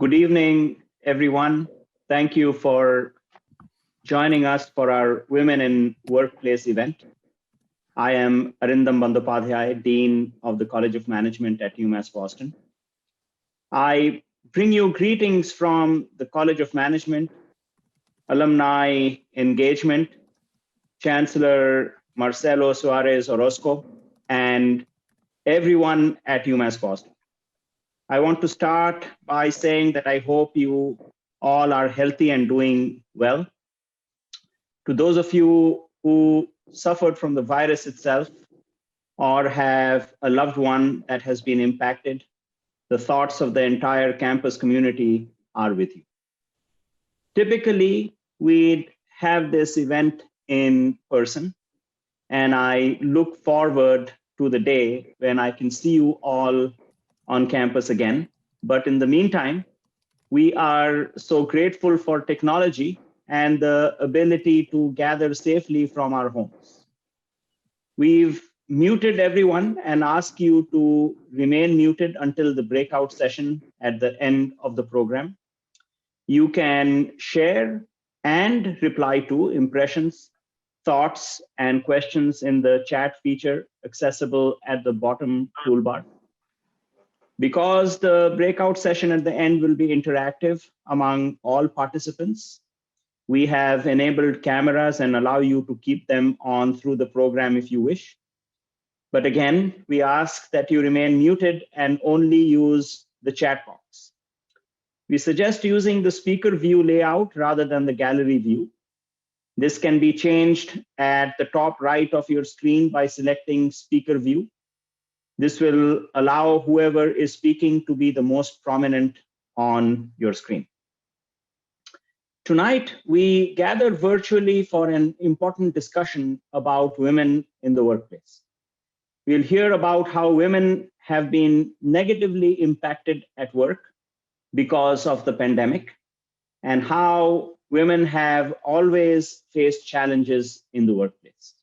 Good evening, everyone. Thank you for joining us for our Women in Workplace event. I am Arindam Bandyopadhyay, Dean of the College of Management at UMass Boston. I bring you greetings from the College of Management, alumni engagement, Chancellor Marcelo Suarez Orozco, and everyone at UMass Boston. I want to start by saying that I hope you all are healthy and doing well. To those of you who suffered from the virus itself or have a loved one that has been impacted, the thoughts of the entire campus community are with you. Typically, we'd have this event in person, and I look forward to the day when I can see you all on campus again. But in the meantime, we are so grateful for technology and the ability to gather safely from our homes. We've muted everyone and ask you to remain muted until the breakout session at the end of the program. You can share and reply to impressions, thoughts, and questions in the chat feature accessible at the bottom toolbar. Because the breakout session at the end will be interactive among all participants, we have enabled cameras and allow you to keep them on through the program if you wish. But again, we ask that you remain muted and only use the chat box. We suggest using the speaker view layout rather than the gallery view. This can be changed at the top right of your screen by selecting speaker view. This will allow whoever is speaking to be the most prominent on your screen. Tonight, we gather virtually for an important discussion about women in the workplace. We'll hear about how women have been negatively impacted at work because of the pandemic and how women have always faced challenges in the workplace.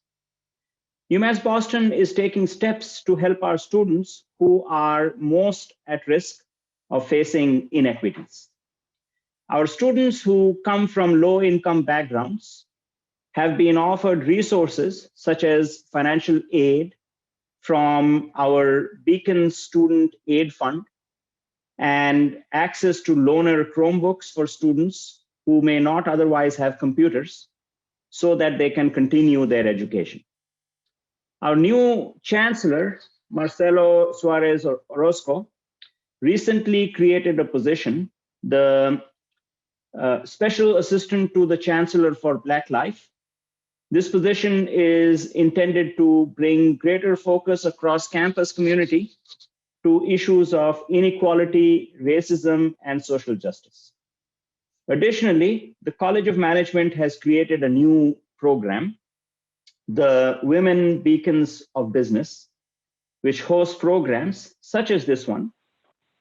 UMass Boston is taking steps to help our students who are most at risk of facing inequities. Our students who come from low-income backgrounds have been offered resources such as financial aid from our Beacon Student Aid Fund and access to loaner Chromebooks for students who may not otherwise have computers so that they can continue their education. Our new Chancellor, Marcelo Suarez Orozco, recently created a position, the Special Assistant to the Chancellor for Black Life. This position is intended to bring greater focus across campus community to issues of inequality, racism, and social justice. Additionally, the College of Management has created a new program, the Women Beacons of Business, which hosts programs such as this one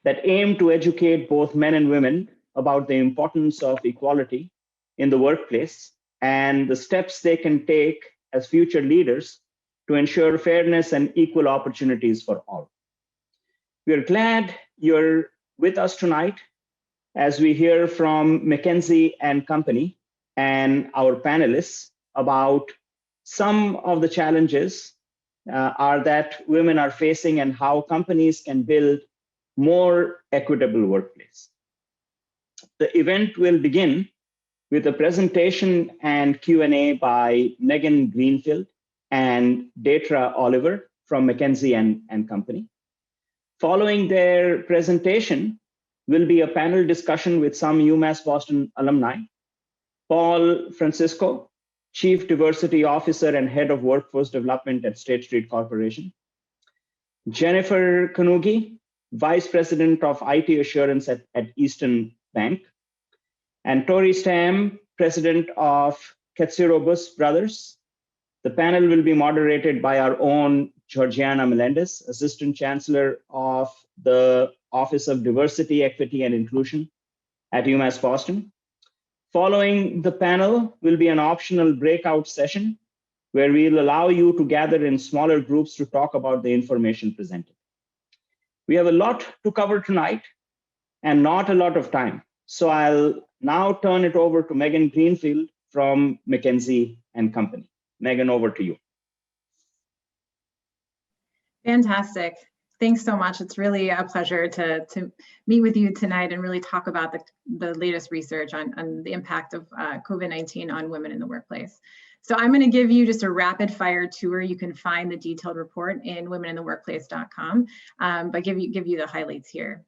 that aim to educate both men and women about the importance of equality in the workplace and the steps they can take as future leaders to ensure fairness and equal opportunities for all. We're glad you're with us tonight as we hear from McKinsey and Company and our panelists about some of the challenges that women are facing and how companies can build more equitable workplace. The event will begin with a presentation and Q&A by Megan Greenfield and Datra Oliver from McKinsey and Company. Following their presentation will be a panel discussion with some UMass Boston alumni. Paul Francisco, Chief Diversity Officer and Head of Workforce Development at State Street Corporation. Jennifer Kanyugi, Vice President of IT Assurance at Eastern Bank. And Torry Stamm, President of Katsiroubas Brothers. The panel will be moderated by our own Georgianna Melendez, Assistant Chancellor of the Office of Diversity, Equity, and Inclusion at UMass Boston. Following the panel will be an optional breakout session where we'll allow you to gather in smaller groups to talk about the information presented. We have a lot to cover tonight, and not a lot of time. So I'll now turn it over to Megan Greenfield from McKinsey and Company. Megan, over to you. Fantastic. Thanks so much. It's really a pleasure to meet with you tonight and really talk about the latest research on the impact of COVID-19 on women in the workplace. So I'm going to give you just a rapid fire tour. You can find the detailed report in womenintheworkplace.com, but give you the highlights here.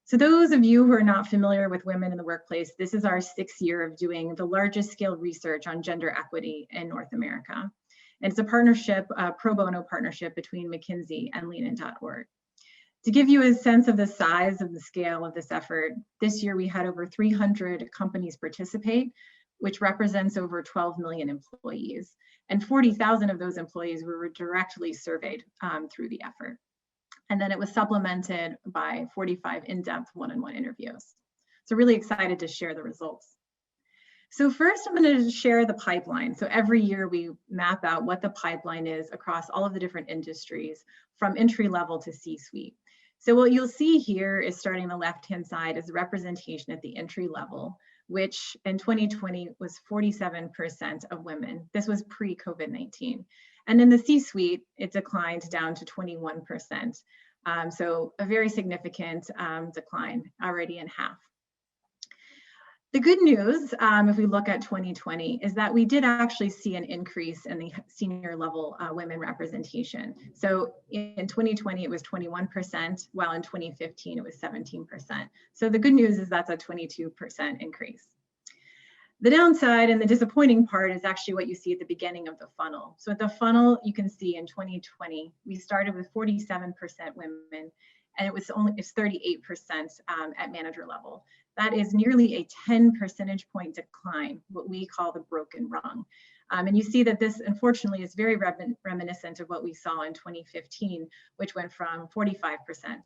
So those of you who are not familiar with women in the workplace, this is our 6th year of doing the largest scale research on gender equity in North America. And it's a partnership, a pro bono partnership between McKinsey and leanin.org. To give you a sense of the size of the scale of this effort, this year we had over 300 companies participate, which represents over 12 million employees. And 40,000 of those employees were directly surveyed through the effort. And then it was supplemented by 45 in-depth one-on-one interviews. So really excited to share the results. So first, I'm going to share the pipeline. So every year we map out what the pipeline is across all of the different industries from entry level to C-suite. So what you'll see here is starting on the left-hand side is representation at the entry level, which in 2020 was 47% of women. This was pre-COVID-19. And in the C-suite, it declined down to 21%. So a very significant decline, already in half. The good news, if we look at 2020, is that we did actually see an increase in the senior level women representation. So in 2020, it was 21%, while in 2015, it was 17%. So the good news is that's a 22% increase. The downside and the disappointing part is actually what you see at the beginning of the funnel. So at the funnel, you can see in 2020, we started with 47% women, and it's 38% at manager level. That is nearly a 10 percentage point decline, what we call the broken rung. And you see that this, unfortunately, is very reminiscent of what we saw in 2015, which went from 45%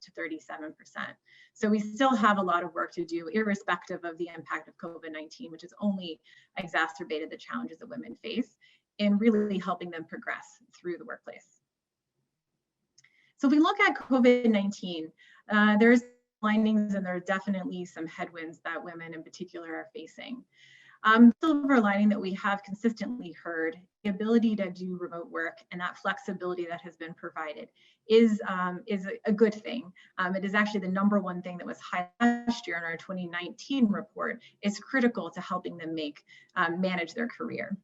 to 37%. So we still have a lot of work to do, irrespective of the impact of COVID-19, which has only exacerbated the challenges that women face in really helping them progress through the workplace. So if we look at COVID-19, there's findings and there are definitely some headwinds that women in particular are facing. Silver lining that we have consistently heard, the ability to do remote work and that flexibility that has been provided is a good thing. It is actually the #1 thing that was highlighted last year in our 2019 report, is critical to helping them manage their career.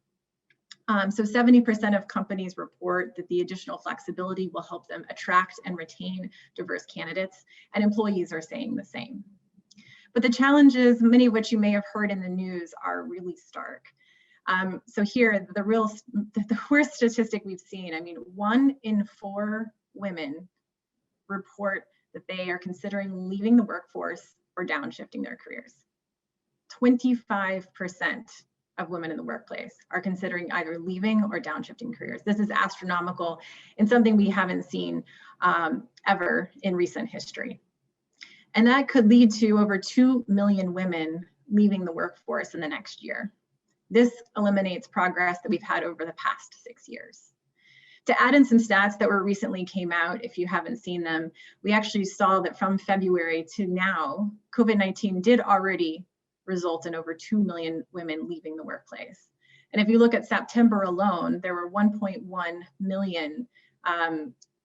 So 70% of companies report that the additional flexibility will help them attract and retain diverse candidates, and employees are saying the same. But the challenges, many of which you may have heard in the news, are really stark. So here, the worst statistic we've seen, 1 in 4 women report that they are considering leaving the workforce or downshifting their careers. 25% of women in the workplace are considering either leaving or downshifting careers. This is astronomical and something we haven't seen ever in recent history. And that could lead to over 2 million women leaving the workforce in the next year. This eliminates progress that we've had over the past 6 years. To add in some stats that were recently came out, if you haven't seen them, we actually saw that from February to now, COVID-19 did already result in over 2 million women leaving the workplace. And if you look at September alone, there were 1.1 million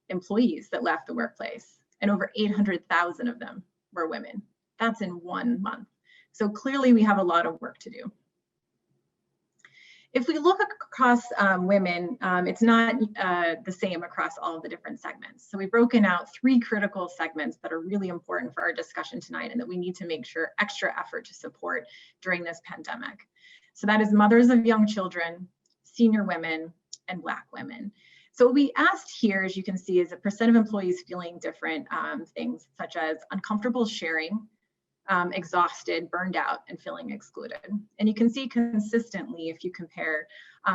employees that left the workplace, and over 800,000 of them were women. That's in 1 month. So clearly we have a lot of work to do. If we look across women, it's not the same across all of the different segments. So we've broken out 3 critical segments that are really important for our discussion tonight and that we need to make sure extra effort to support during this pandemic. So that is mothers of young children, senior women, and Black women. So what we asked here, as you can see, is a % of employees feeling different things, such as uncomfortable sharing, exhausted, burned out, and feeling excluded. And you can see consistently, if you compare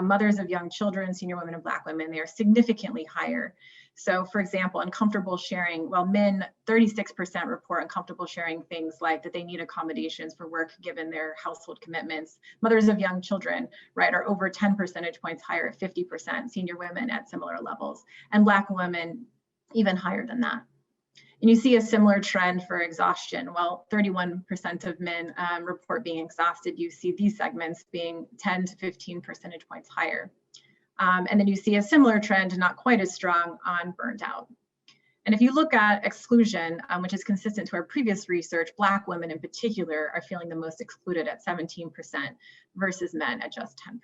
mothers of young children, senior women, and Black women, they are significantly higher. So for example, uncomfortable sharing, while men, 36% report uncomfortable sharing things like that they need accommodations for work given their household commitments. Mothers of young children, right, are over 10 percentage points higher at 50%, senior women at similar levels, and Black women even higher than that. And you see a similar trend for exhaustion. While 31% of men report being exhausted, you see these segments being 10 to 15 percentage points higher. And then you see a similar trend, not quite as strong, on burnt out. And if you look at exclusion, which is consistent to our previous research, Black women in particular are feeling the most excluded at 17% versus men at just 10%.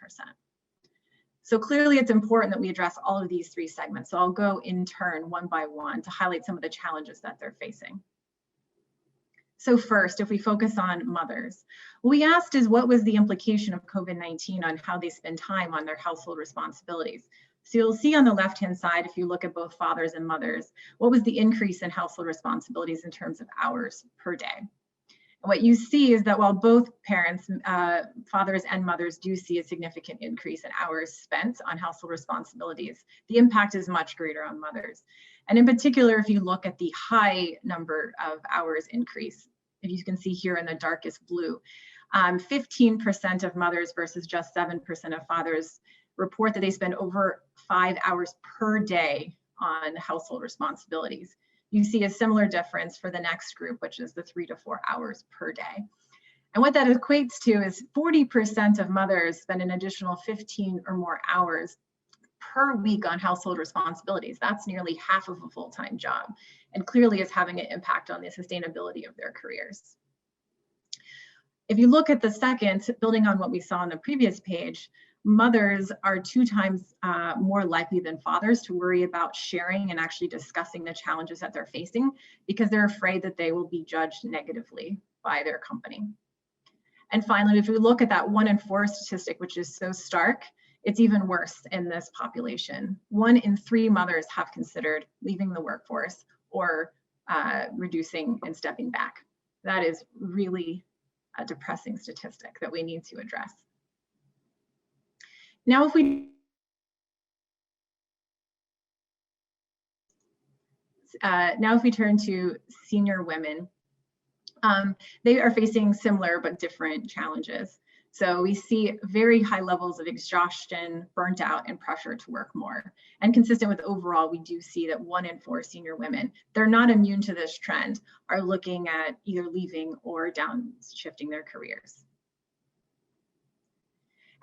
So clearly it's important that we address all of these three segments. So I'll go in turn one by one to highlight some of the challenges that they're facing. So first, if we focus on mothers, what we asked is what was the implication of COVID-19 on how they spend time on their household responsibilities? So you'll see on the left-hand side, if you look at both fathers and mothers, what was the increase in household responsibilities in terms of hours per day? And what you see is that while both parents, fathers and mothers, do see a significant increase in hours spent on household responsibilities, the impact is much greater on mothers. And in particular, if you look at the high number of hours increase, if you can see here in the darkest blue, 15% of mothers versus just 7% of fathers report that they spend over 5 hours per day on household responsibilities. You see a similar difference for the next group, which is the 3 to 4 hours per day. And what that equates to is 40% of mothers spend an additional 15 or more hours per week on household responsibilities. That's nearly half of a full-time job, and clearly is having an impact on the sustainability of their careers. If you look at the second, building on what we saw on the previous page, mothers are 2 times more likely than fathers to worry about sharing and actually discussing the challenges that they're facing because they're afraid that they will be judged negatively by their company. And finally, if we look at that 1 in 4 statistic, which is so stark, it's even worse in this population. 1 in 3 mothers have considered leaving the workforce or reducing and stepping back. That is really a depressing statistic that we need to address. Now, if we turn to senior women, they are facing similar but different challenges. So we see very high levels of exhaustion, burnt out, and pressure to work more. And consistent with overall, we do see that 1 in 4 senior women, they're not immune to this trend, are looking at either leaving or downshifting their careers.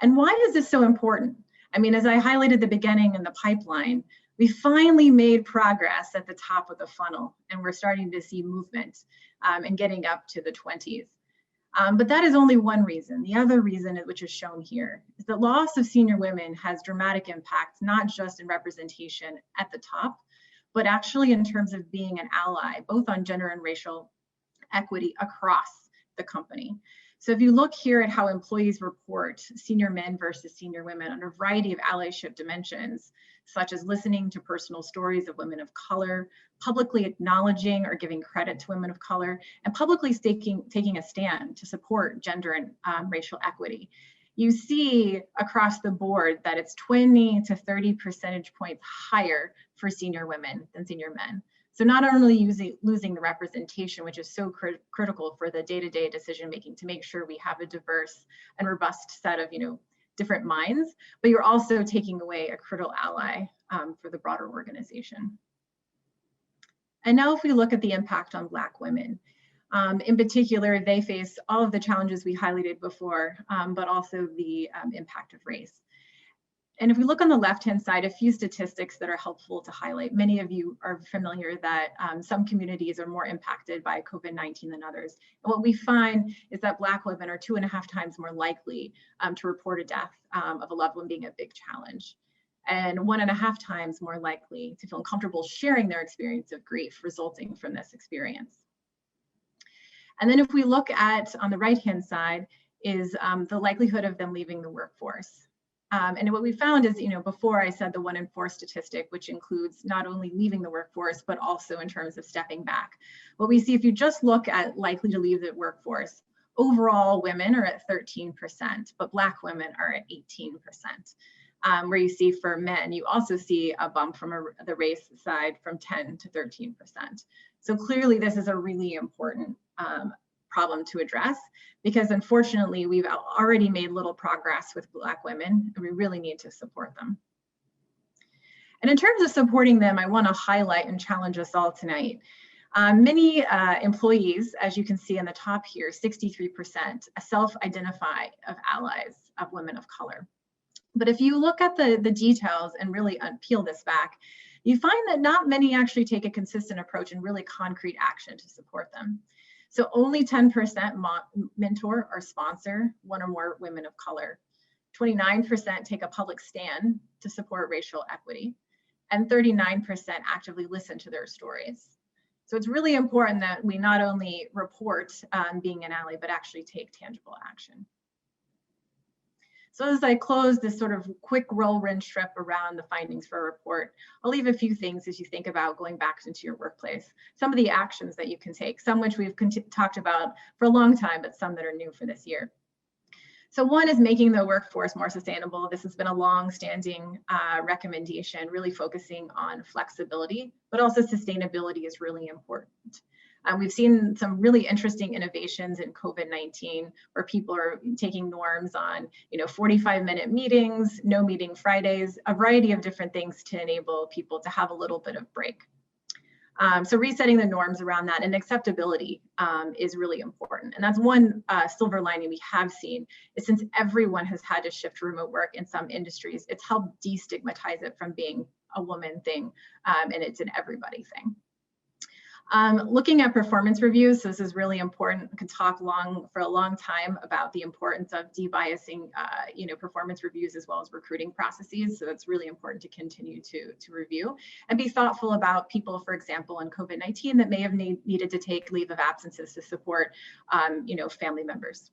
And why is this so important? I mean, as I highlighted at the beginning in the pipeline, we finally made progress at the top of the funnel, and we're starting to see movement and getting up to the 20s. But that is only one reason. The other reason, which is shown here, is that loss of senior women has dramatic impacts, not just in representation at the top, but actually in terms of being an ally, both on gender and racial equity across the company. So if you look here at how employees report senior men versus senior women on a variety of allyship dimensions, such as listening to personal stories of women of color, publicly acknowledging or giving credit to women of color, and publicly taking a stand to support gender and racial equity, you see across the board that it's 20 to 30 percentage points higher for senior women than senior men. So not only losing the representation, which is so critical for the day-to-day decision-making to make sure we have a diverse and robust set of different minds, but you're also taking away a critical ally for the broader organization. And now if we look at the impact on Black women, in particular, they face all of the challenges we highlighted before, but also the impact of race. And if we look on the left-hand side, a few statistics that are helpful to highlight. Many of you are familiar that some communities are more impacted by COVID-19 than others. And what we find is that Black women are 2.5 times more likely to report a death of a loved one being a big challenge, and 1.5 times more likely to feel uncomfortable sharing their experience of grief resulting from this experience. And then if we look at, on the right-hand side, is the likelihood of them leaving the workforce. And what we found is, before I said the 1 in 4 statistic, which includes not only leaving the workforce, but also in terms of stepping back. What we see, if you just look at likely to leave the workforce, overall women are at 13%, but Black women are at 18%. Where you see for men, you also see a bump from the race side from 10 to 13%. So clearly this is a really important problem to address, because unfortunately we've already made little progress with Black women, and we really need to support them. And in terms of supporting them, I want to highlight and challenge us all tonight. Many employees, as you can see on the top here, 63% self-identify of allies of women of color. But if you look at the details and really peel this back, you find that not many actually take a consistent approach and really concrete action to support them. So only 10% mentor or sponsor one or more women of color. 29% take a public stand to support racial equity, and 39% actively listen to their stories. So it's really important that we not only report being an ally, but actually take tangible action. So as I close this sort of quick whirlwind trip around the findings for a report, I'll leave a few things as you think about going back into your workplace. Some of the actions that you can take, some which we've talked about for a long time, but some that are new for this year. So one is making the workforce more sustainable. This has been a long-standing recommendation, really focusing on flexibility, but also sustainability is really important. We've seen some really interesting innovations in COVID-19 where people are taking norms on 45-minute meetings, no meeting Fridays, a variety of different things to enable people to have a little bit of break. So resetting the norms around that and acceptability is really important. And that's one silver lining we have seen is since everyone has had to shift to remote work in some industries, it's helped destigmatize it from being a woman thing and it's an everybody thing. Looking at performance reviews, so this is really important. We could talk for a long time about the importance of debiasing, performance reviews as well as recruiting processes. So it's really important to continue to review and be thoughtful about people, for example, in COVID-19 that may have needed to take leave of absences to support, family members.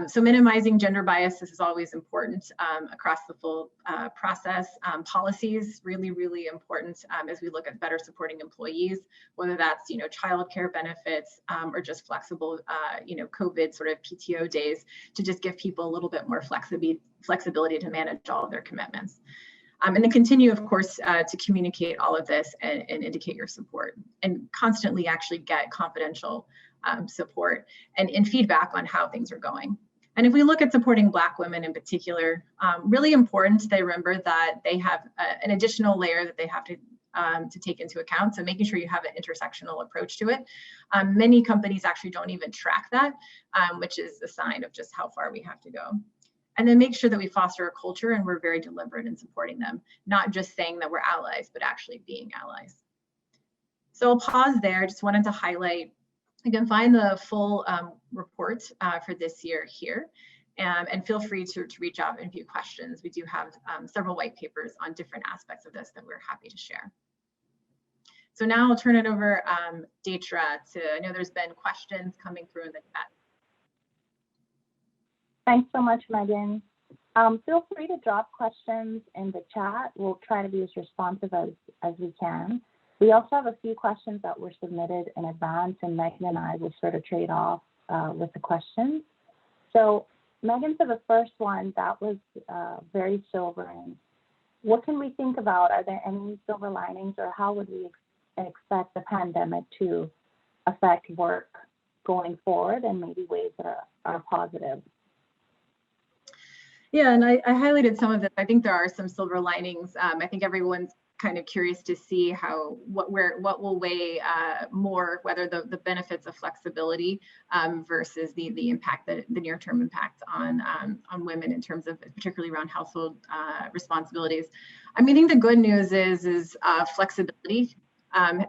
So minimizing gender bias, this is always important across the full process. Policies, really, really important as we look at better supporting employees, whether that's, childcare benefits or just flexible, COVID sort of PTO days to just give people a little bit more flexibility to manage all of their commitments. And then continue, of course, to communicate all of this and indicate your support and constantly actually get confidential support and feedback on how things are going. And if we look at supporting Black women in particular, really important they remember that they have an additional layer that they have to take into account. So making sure you have an intersectional approach to it. Many companies actually don't even track that, which is a sign of just how far we have to go. And then make sure that we foster a culture and we're very deliberate in supporting them, not just saying that we're allies, but actually being allies. So I'll pause there. Just wanted to highlight, you can find the full report for this year here, and feel free to reach out and view questions. We do have several white papers on different aspects of this that we're happy to share. So now I'll turn it over, Deidre, I know there's been questions coming through in the chat. Thanks so much, Megan. Feel free to drop questions in the chat. We'll try to be as responsive as we can. We also have a few questions that were submitted in advance, and Megan and I will sort of trade off with the questions. So Megan, for the first one, that was very sobering. What can we think about? Are there any silver linings, or how would we expect the pandemic to affect work going forward, and maybe ways that are positive? Yeah, and I highlighted some of it. I think there are some silver linings. I think everyone's kind of curious to see what will weigh more, whether the benefits of flexibility versus the impact, the near-term impact on women in terms of particularly around household responsibilities. I mean, I think the good news is flexibility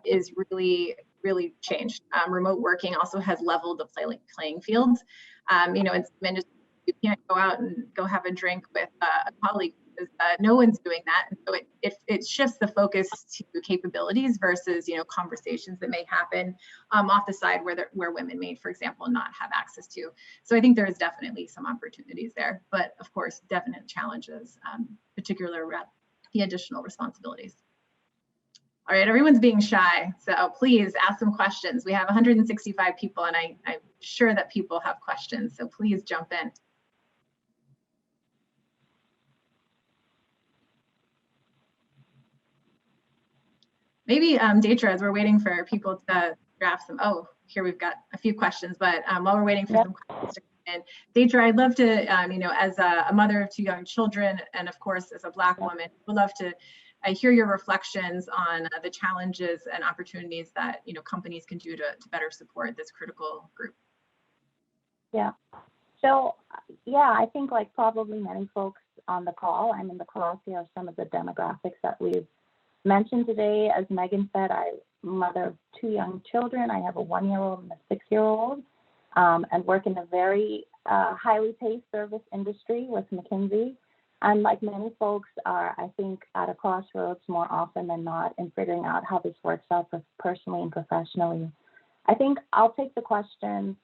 is really changed. Remote working also has leveled the playing field. In some industries, you can't go out and go have a drink with a colleague. No one's doing that, and so it shifts the focus to capabilities versus conversations that may happen off the side where women may, for example, not have access to. So I think there is definitely some opportunities there, but of course, definite challenges, particularly around the additional responsibilities. All right, everyone's being shy, so please ask some questions. We have 165 people, and I'm sure that people have questions, so please jump in. Maybe, Deidre, as we're waiting for people to draft some, here we've got a few questions, but while we're waiting for some questions to come in, Deidre, I'd love to, as a mother of 2 young children, and of course, as a Black woman, would love to hear your reflections on the challenges and opportunities that companies can do to better support this critical group. Yeah. So yeah, I think like probably many folks on the call, I'm in the crosshairs of some of the demographics that we've mentioned today. As Megan said, I'm a mother of 2 young children. I have a 1-year-old and a 6-year-old, and work in a very highly paid service industry with McKinsey. And like many folks are, I think, at a crossroads more often than not in figuring out how this works out personally and professionally. I think I'll take the question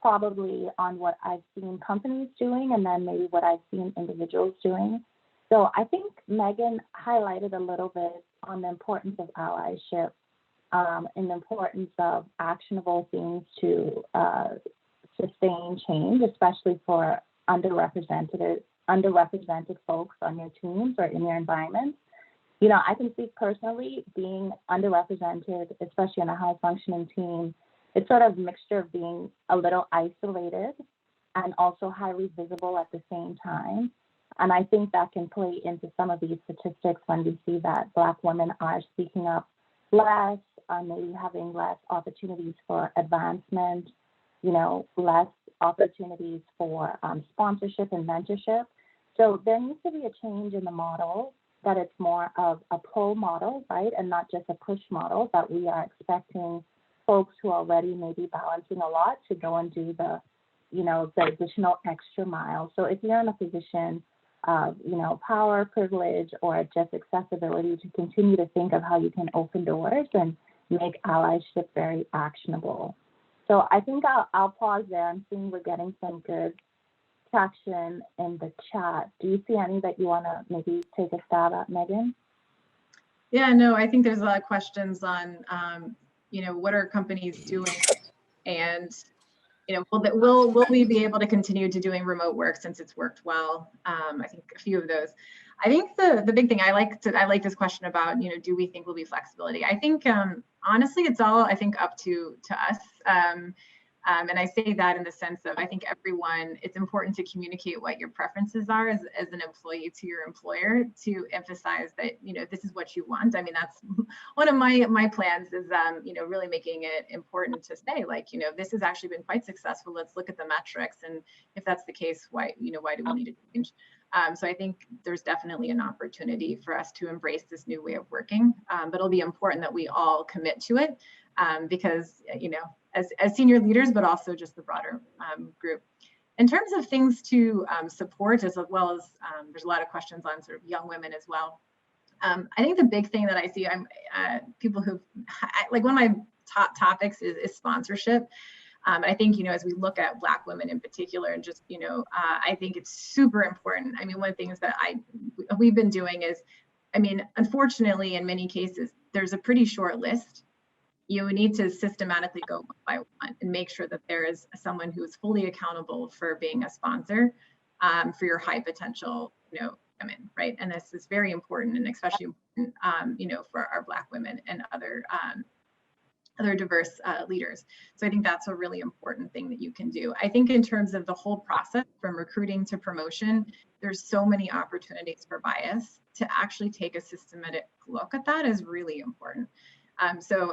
probably on what I've seen companies doing and then maybe what I've seen individuals doing. So I think Megan highlighted a little bit on the importance of allyship and the importance of actionable things to sustain change, especially for underrepresented folks on your teams or in your environments. I can speak personally, being underrepresented, especially in a high functioning team, it's sort of a mixture of being a little isolated and also highly visible at the same time. And I think that can play into some of these statistics when we see that Black women are speaking up less, maybe having less opportunities for advancement, less opportunities for sponsorship and mentorship. So there needs to be a change in the model, that it's more of a pull model, right? And not just a push model, that we are expecting folks who are already maybe balancing a lot to go and do the additional extra mile. So if you're in a position of, power, privilege, or just accessibility, to continue to think of how you can open doors and make allyship very actionable. So I think I'll pause there. I'm seeing we're getting some good traction in the chat. Do you see any that you want to maybe take a stab at, Megan? Yeah, no, I think there's a lot of questions on, what are companies doing, and will we be able to continue to doing remote work since it's worked well? I think a few of those. I think the big thing I like this question about, do we think will be flexibility? I think honestly, it's all up to us. And I say that in the sense of, I think it's important to communicate what your preferences are as an employee to your employer, to emphasize that, this is what you want. I mean, that's one of my plans is, really making it important to say, like, this has actually been quite successful. Let's look at the metrics. And if that's the case, why do we need to change? So I think there's definitely an opportunity for us to embrace this new way of working, but it'll be important that we all commit to it, because, as senior leaders, but also just the broader group. In terms of things to support, as well as there's a lot of questions on sort of young women as well. I think the big thing that I see, people who, like, one of my top topics is sponsorship. I think, as we look at Black women in particular, and just, I think it's super important. I mean, one of the things that we've been doing is, unfortunately, in many cases, there's a pretty short list. You need to systematically go one by one and make sure that there is someone who is fully accountable for being a sponsor for your high potential, women, right? And this is very important, and especially important, for our Black women and other diverse leaders. So I think that's a really important thing that you can do. I think in terms of the whole process from recruiting to promotion, there's so many opportunities for bias. To actually take a systematic look at that is really important. So,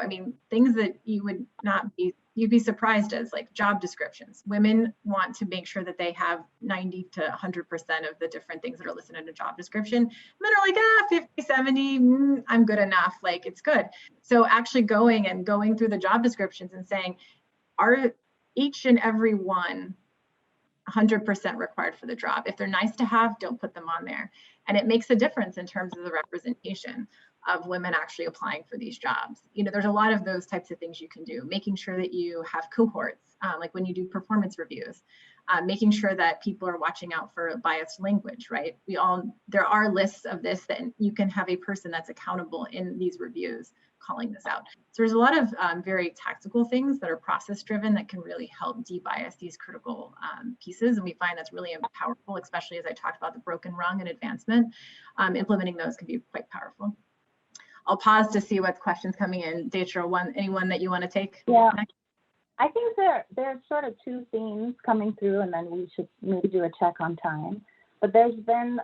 things that you'd be surprised as, like, job descriptions. Women want to make sure that they have 90 to 100% of the different things that are listed in a job description. Men are like, 50, 70, I'm good enough, like, it's good. So actually going through the job descriptions and saying, are each and every one 100% required for the job? If they're nice to have, don't put them on there. And it makes a difference in terms of the representation of women actually applying for these jobs. There's a lot of those types of things you can do, making sure that you have cohorts, like when you do performance reviews, making sure that people are watching out for biased language, right? There are lists of this, that you can have a person that's accountable in these reviews calling this out. So there's a lot of very tactical things that are process driven that can really help de-bias these critical pieces. And we find that's really powerful, especially as I talked about the broken rung and advancement. Implementing those can be quite powerful. I'll pause to see what questions coming in. Deidre, anyone that you want to take? Yeah, I think there's sort of two themes coming through, and then we should maybe do a check on time. But there's been,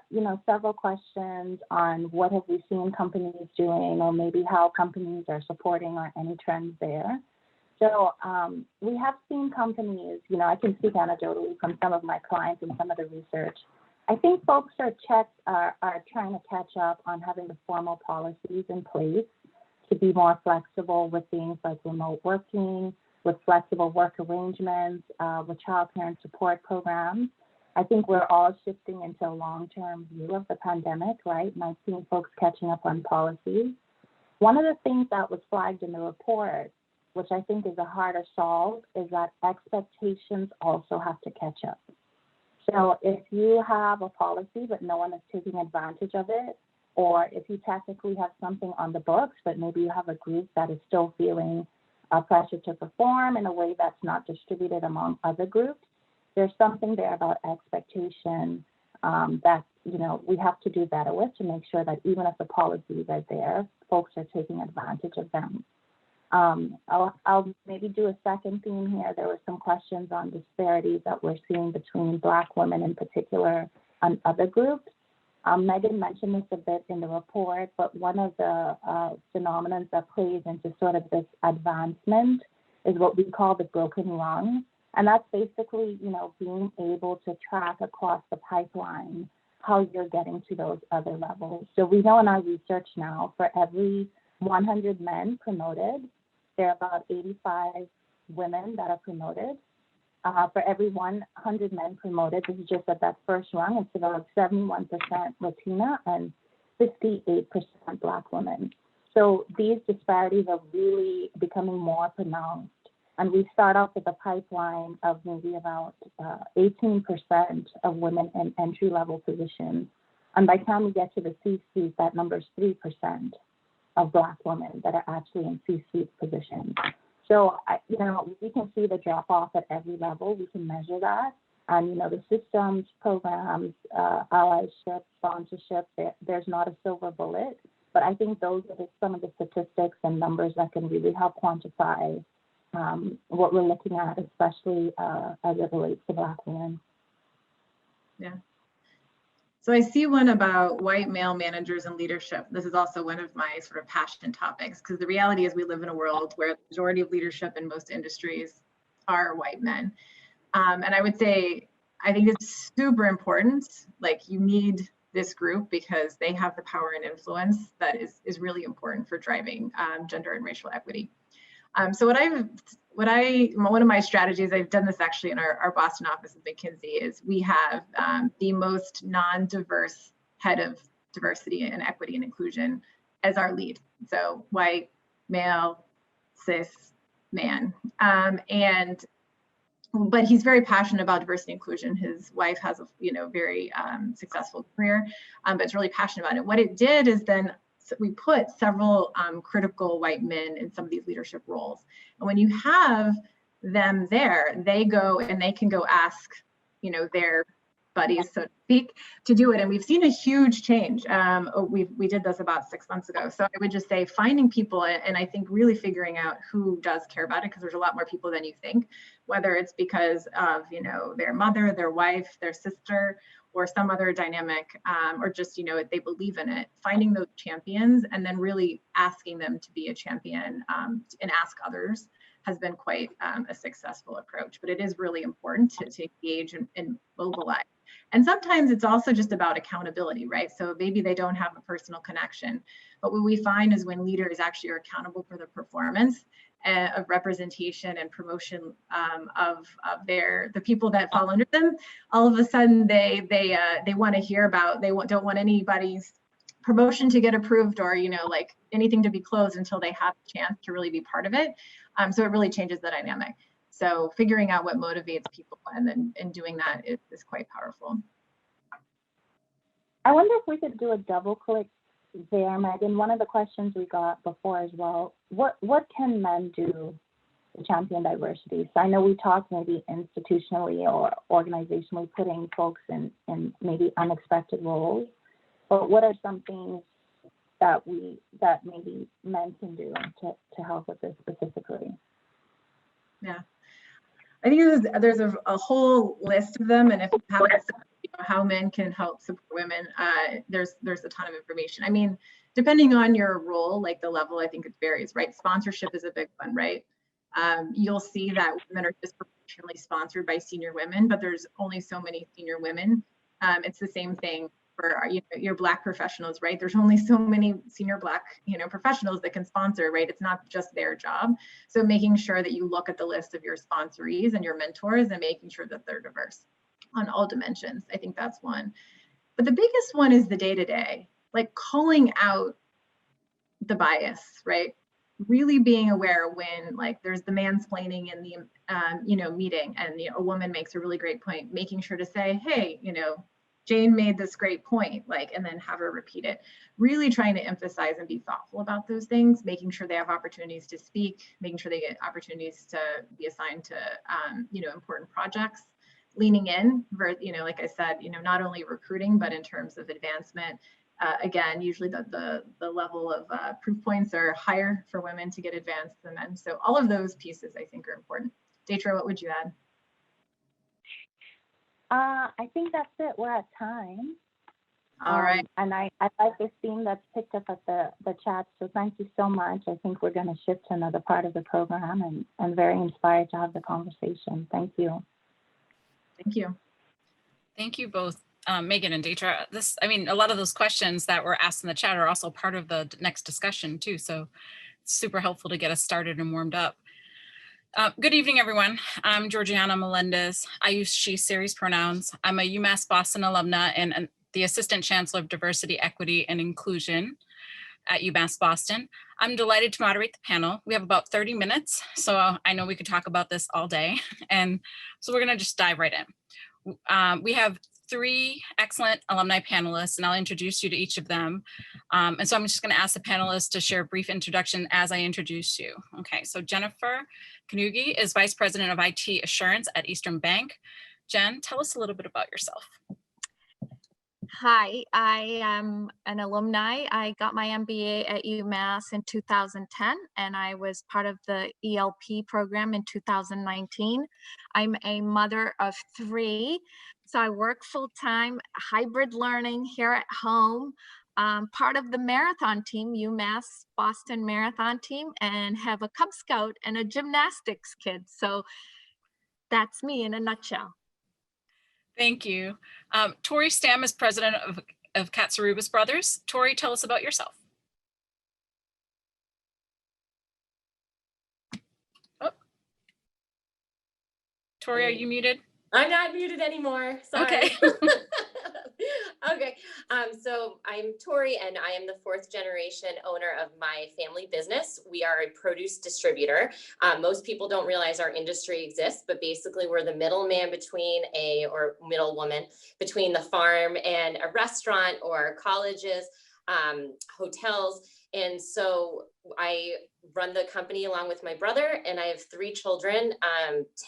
several questions on what have we seen companies doing, or maybe how companies are supporting, or any trends there. So we have seen companies, I can speak anecdotally from some of my clients and some of the research. I think folks are trying to catch up on having the formal policies in place to be more flexible with things like remote working, with flexible work arrangements, with child parent support programs. I think we're all shifting into a long-term view of the pandemic, right? And I've seen folks catching up on policies. One of the things that was flagged in the report, which I think is a harder solve, is that expectations also have to catch up. So if you have a policy, but no one is taking advantage of it, or if you technically have something on the books, but maybe you have a group that is still feeling pressure to perform in a way that's not distributed among other groups, there's something there about expectation that we have to do better with, to make sure that even if the policies are there, folks are taking advantage of them. I'll maybe do a second theme here. There were some questions on disparities that we're seeing between Black women in particular and other groups. Megan mentioned this a bit in the report, but one of the phenomena that plays into sort of this advancement is what we call the broken rung. And that's basically, being able to track across the pipeline how you're getting to those other levels. So we know in our research now, for every 100 men promoted, there are about 85 women that are promoted. For every 100 men promoted, this is just at that first rung, it's about 71% Latina and 58% Black women. So these disparities are really becoming more pronounced. And we start off with a pipeline of maybe about 18% of women in entry-level positions. And by the time we get to the C-suite, that number is 3% of Black women that are actually in C-suite positions. So, we can see the drop-off at every level. We can measure that. And, the systems, programs, allyship, sponsorship, there's not a silver bullet. But I think those are some of the statistics and numbers that can really help quantify what we're looking at, especially as it relates to Black women. Yeah. So I see one about white male managers and leadership. This is also one of my sort of passion topics, because the reality is we live in a world where the majority of leadership in most industries are white men. And I would say, I think it's super important. Like, you need this group because they have the power and influence that is really important for driving gender and racial equity. So one of my strategies, I've done this actually in our Boston office at McKinsey, is we have the most non-diverse head of diversity and equity and inclusion as our lead. So white, male, cis, man. But he's very passionate about diversity and inclusion. His wife has a very successful career, but it's really passionate about it. What it did is then we put several critical white men in some of these leadership roles. And when you have them there, they go and they can go ask, their buddies, so to speak, to do it. And we've seen a huge change. We did this about 6 months ago. So I would just say finding people, and I think really figuring out who does care about it, because there's a lot more people than you think, whether it's because of, their mother, their wife, their sister, or some other dynamic, or just, they believe in it, finding those champions and then really asking them to be a champion and ask others has been quite a successful approach. But it is really important to engage and mobilize. And sometimes it's also just about accountability, right? So maybe they don't have a personal connection, but what we find is when leaders actually are accountable for the performance of representation and promotion of the people that fall under them, all of a sudden they want to hear about, don't want anybody's promotion to get approved or like anything to be closed until they have a chance to really be part of it. So it really changes the dynamic. So figuring out what motivates people and doing that is quite powerful. I wonder if we could do a double click there, Megan. One of the questions we got before as well, what can men do to champion diversity? So I know we talked maybe institutionally or organizationally putting folks in maybe unexpected roles, but what are some things that maybe men can do to help with this specifically? Yeah. I think there's a whole list of them, and if you haven't how men can help support women, there's a ton of information. I mean, depending on your role, like the level, I think it varies, right? Sponsorship is a big one, right? You'll see that women are disproportionately sponsored by senior women, but there's only so many senior women. It's the same thing for your Black professionals, right? There's only so many senior Black professionals that can sponsor, right? It's not just their job. So making sure that you look at the list of your sponsorees and your mentors and making sure that they're diverse on all dimensions. I think that's one. But the biggest one is the day-to-day, like calling out the bias, right? Really being aware when like there's the mansplaining in the meeting, and a woman makes a really great point, making sure to say, hey, Jane made this great point, like, and then have her repeat it. Really trying to emphasize and be thoughtful about those things, making sure they have opportunities to speak, making sure they get opportunities to be assigned to important projects, leaning in, like I said, not only recruiting, but in terms of advancement. Again, usually the level of proof points are higher for women to get advanced than men. So all of those pieces I think are important. Deidre, what would you add? I think that's it. We're at time. All right. And I like this theme that's picked up at the chat. So thank you so much. I think we're going to shift to another part of the program, and very inspired to have the conversation. Thank you. Thank you. Thank you both, Megan and Deidre. A lot of those questions that were asked in the chat are also part of the next discussion too. So it's super helpful to get us started and warmed up. Good evening, everyone. I'm Georgianna Melendez. I use she series pronouns. I'm a UMass Boston alumna and the Assistant Chancellor of Diversity, Equity, and Inclusion at UMass Boston. I'm delighted to moderate the panel. We have about 30 minutes, so I know we could talk about this all day. And so we're gonna just dive right in. We have 3 excellent alumni panelists, and I'll introduce you to each of them. And so I'm just gonna ask the panelists to share a brief introduction as I introduce you. Okay, so Jennifer Kanyugi is Vice President of IT Assurance at Eastern Bank. Jen, tell us a little bit about yourself. Hi, I am an alumni. I got my MBA at UMass in 2010, and I was part of the ELP program in 2019. I'm a mother of 3, so I work full-time, hybrid learning here at home, part of the marathon team, UMass Boston Marathon team, and have a Cub Scout and a gymnastics kid. So that's me in a nutshell. Thank you. Torry Stamm is president of Katsiroubas Brothers. Torry, tell us about yourself. Oh. Torry, are you muted? I'm not muted anymore. Sorry. Okay. Okay. So I'm Torry, and I am the 4th generation owner of my family business. We are a produce distributor. Most people don't realize our industry exists, but basically we're the middleman between middle woman between the farm and a restaurant or colleges, hotels. And so I run the company along with my brother, and I have 3 children,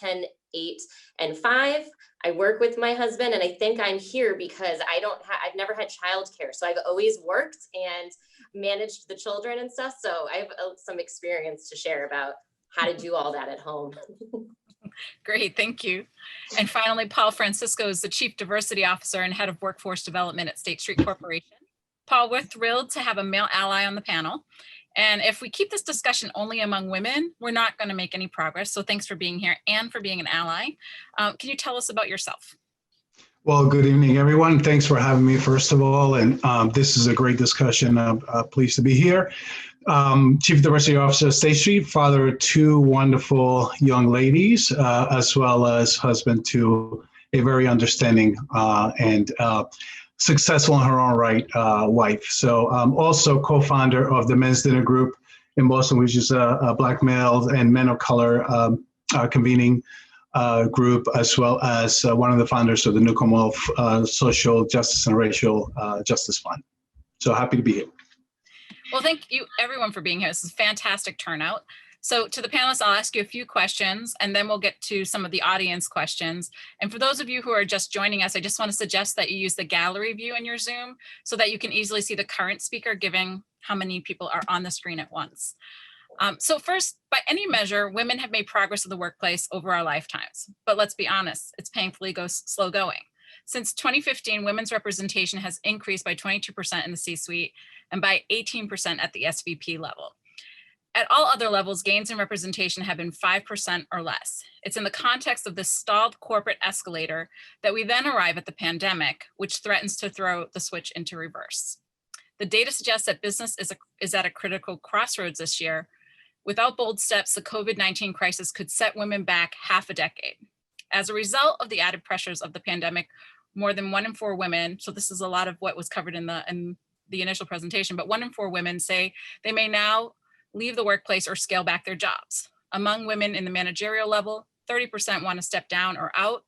10, 8, and 5. I work with my husband, and I think I'm here because I've never had childcare. So I've always worked and managed the children and stuff. So I have some experience to share about how to do all that at home. Great, thank you. And finally, Paul Francisco is the Chief Diversity Officer and Head of Workforce Development at State Street Corporation. Paul, we're thrilled to have a male ally on the panel. And if we keep this discussion only among women, we're not going to make any progress. So thanks for being here and for being an ally. Can you tell us about yourself? Well, good evening, everyone. Thanks for having me, first of all. And this is a great discussion. I'm pleased to be here. Chief Diversity Officer, State Street, father of 2 wonderful young ladies, as well as husband to a very understanding and successful in her own right wife. So I'm also co-founder of the Men's Dinner Group in Boston, which is a Black male and men of color convening group, as well as one of the founders of the Newcomb Social Justice and Racial Justice Fund. So happy to be here. Well, thank you everyone for being here. This is a fantastic turnout. So to the panelists, I'll ask you a few questions, and then we'll get to some of the audience questions. And for those of you who are just joining us, I just want to suggest that you use the gallery view in your Zoom so that you can easily see the current speaker, given how many people are on the screen at once. So first, by any measure, women have made progress in the workplace over our lifetimes. But let's be honest, it's painfully slow going. Since 2015, women's representation has increased by 22% in the C-suite and by 18% at the SVP level. At all other levels, gains in representation have been 5% or less. It's in the context of this stalled corporate escalator that we then arrive at the pandemic, which threatens to throw the switch into reverse. The data suggests that business is at a critical crossroads this year. Without bold steps, the COVID-19 crisis could set women back half a decade. As a result of the added pressures of the pandemic, more than 1 in 4 women, so this is a lot of what was covered in the initial presentation, but 1 in 4 women say they may now leave the workplace or scale back their jobs. Among women in the managerial level, 30% want to step down or out.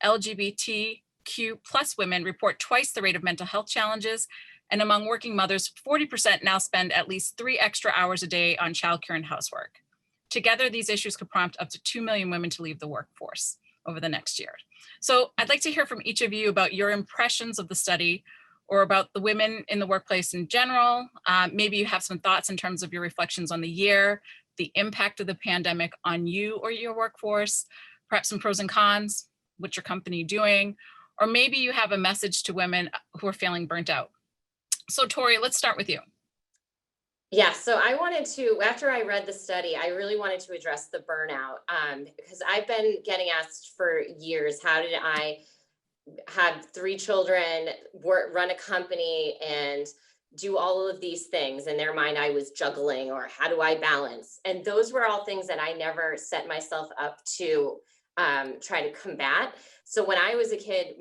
LGBTQ plus women report twice the rate of mental health challenges. And among working mothers, 40% now spend at least 3 extra hours a day on childcare and housework. Together, these issues could prompt up to 2 million women to leave the workforce over the next year. So I'd like to hear from each of you about your impressions of the study or about the women in the workplace in general. Maybe you have some thoughts in terms of your reflections on the year, the impact of the pandemic on you or your workforce, perhaps some pros and cons, what's your company doing, or maybe you have a message to women who are feeling burnt out. So Torry, let's start with you. Yeah, so I wanted to, after I read the study, I really wanted to address the burnout because I've been getting asked for years, how did I have 3 children, run a company, and do all of these things? In their mind, I was juggling, or how do I balance? And those were all things that I never set myself up to try to combat. So when I was a kid,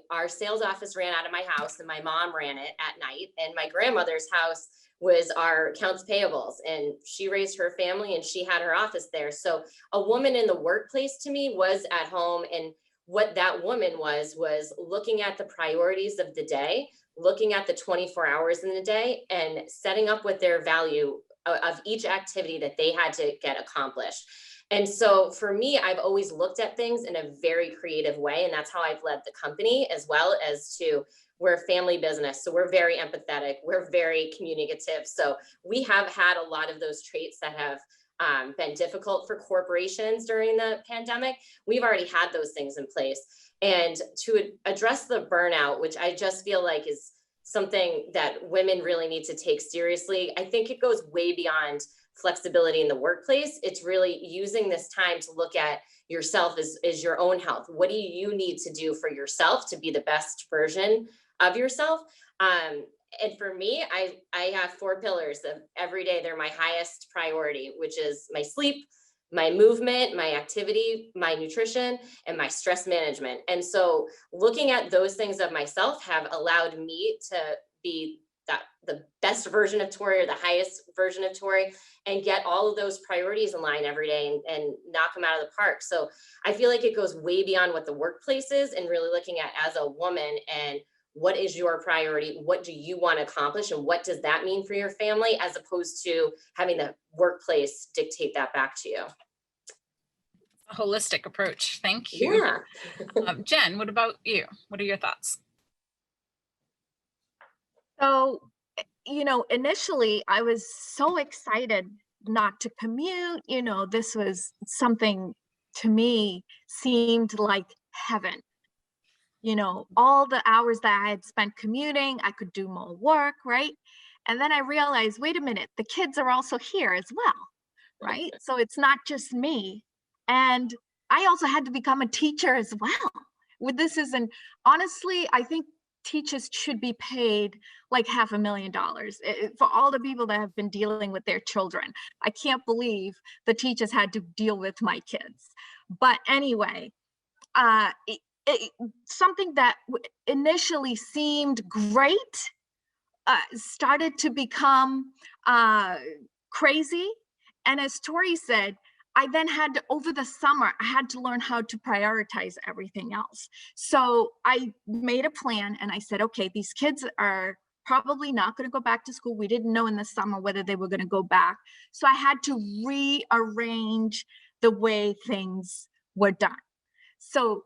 our sales office ran out of my house and my mom ran it at night, and my grandmother's house was our accounts payables, and she raised her family and she had her office there. So a woman in the workplace to me was at home, and what that woman was looking at the priorities of the day, looking at the 24 hours in the day, and setting up with their value of each activity that they had to get accomplished. And so for me, I've always looked at things in a very creative way, and that's how I've led the company, as well as we're a family business. So we're very empathetic, we're very communicative. So we have had a lot of those traits that have been difficult for corporations during the pandemic. We've already had those things in place. And to address the burnout, which I just feel like is something that women really need to take seriously, I think it goes way beyond flexibility in the workplace. It's really using this time to look at yourself as your own health. What do you need to do for yourself to be the best version of yourself? And for me, I have 4 pillars of every day. They're my highest priority, which is my sleep, my movement, my activity, my nutrition, and my stress management. And so looking at those things of myself have allowed me to be the best version of Torry, or the highest version of Torry, and get all of those priorities in line every day and knock them out of the park. So I feel like it goes way beyond what the workplace is, and really looking at as a woman, and what is your priority? What do you want to accomplish? And what does that mean for your family, as opposed to having the workplace dictate that back to you? A holistic approach. Thank you. Yeah. Jen, what about you? What are your thoughts? So, initially I was so excited not to commute. This was something to me seemed like heaven. All the hours that I had spent commuting, I could do more work, right? And then I realized, wait a minute, the kids are also here as well, right? So it's not just me. And I also had to become a teacher as well. Honestly, I think teachers should be paid like $500,000 for all the people that have been dealing with their children. I can't believe the teachers had to deal with my kids. But anyway, something that initially seemed great started to become crazy. And as Torry said, I then over the summer, I had to learn how to prioritize everything else. So I made a plan and I said, okay, these kids are probably not going to go back to school. We didn't know in the summer whether they were going to go back. So I had to rearrange the way things were done. So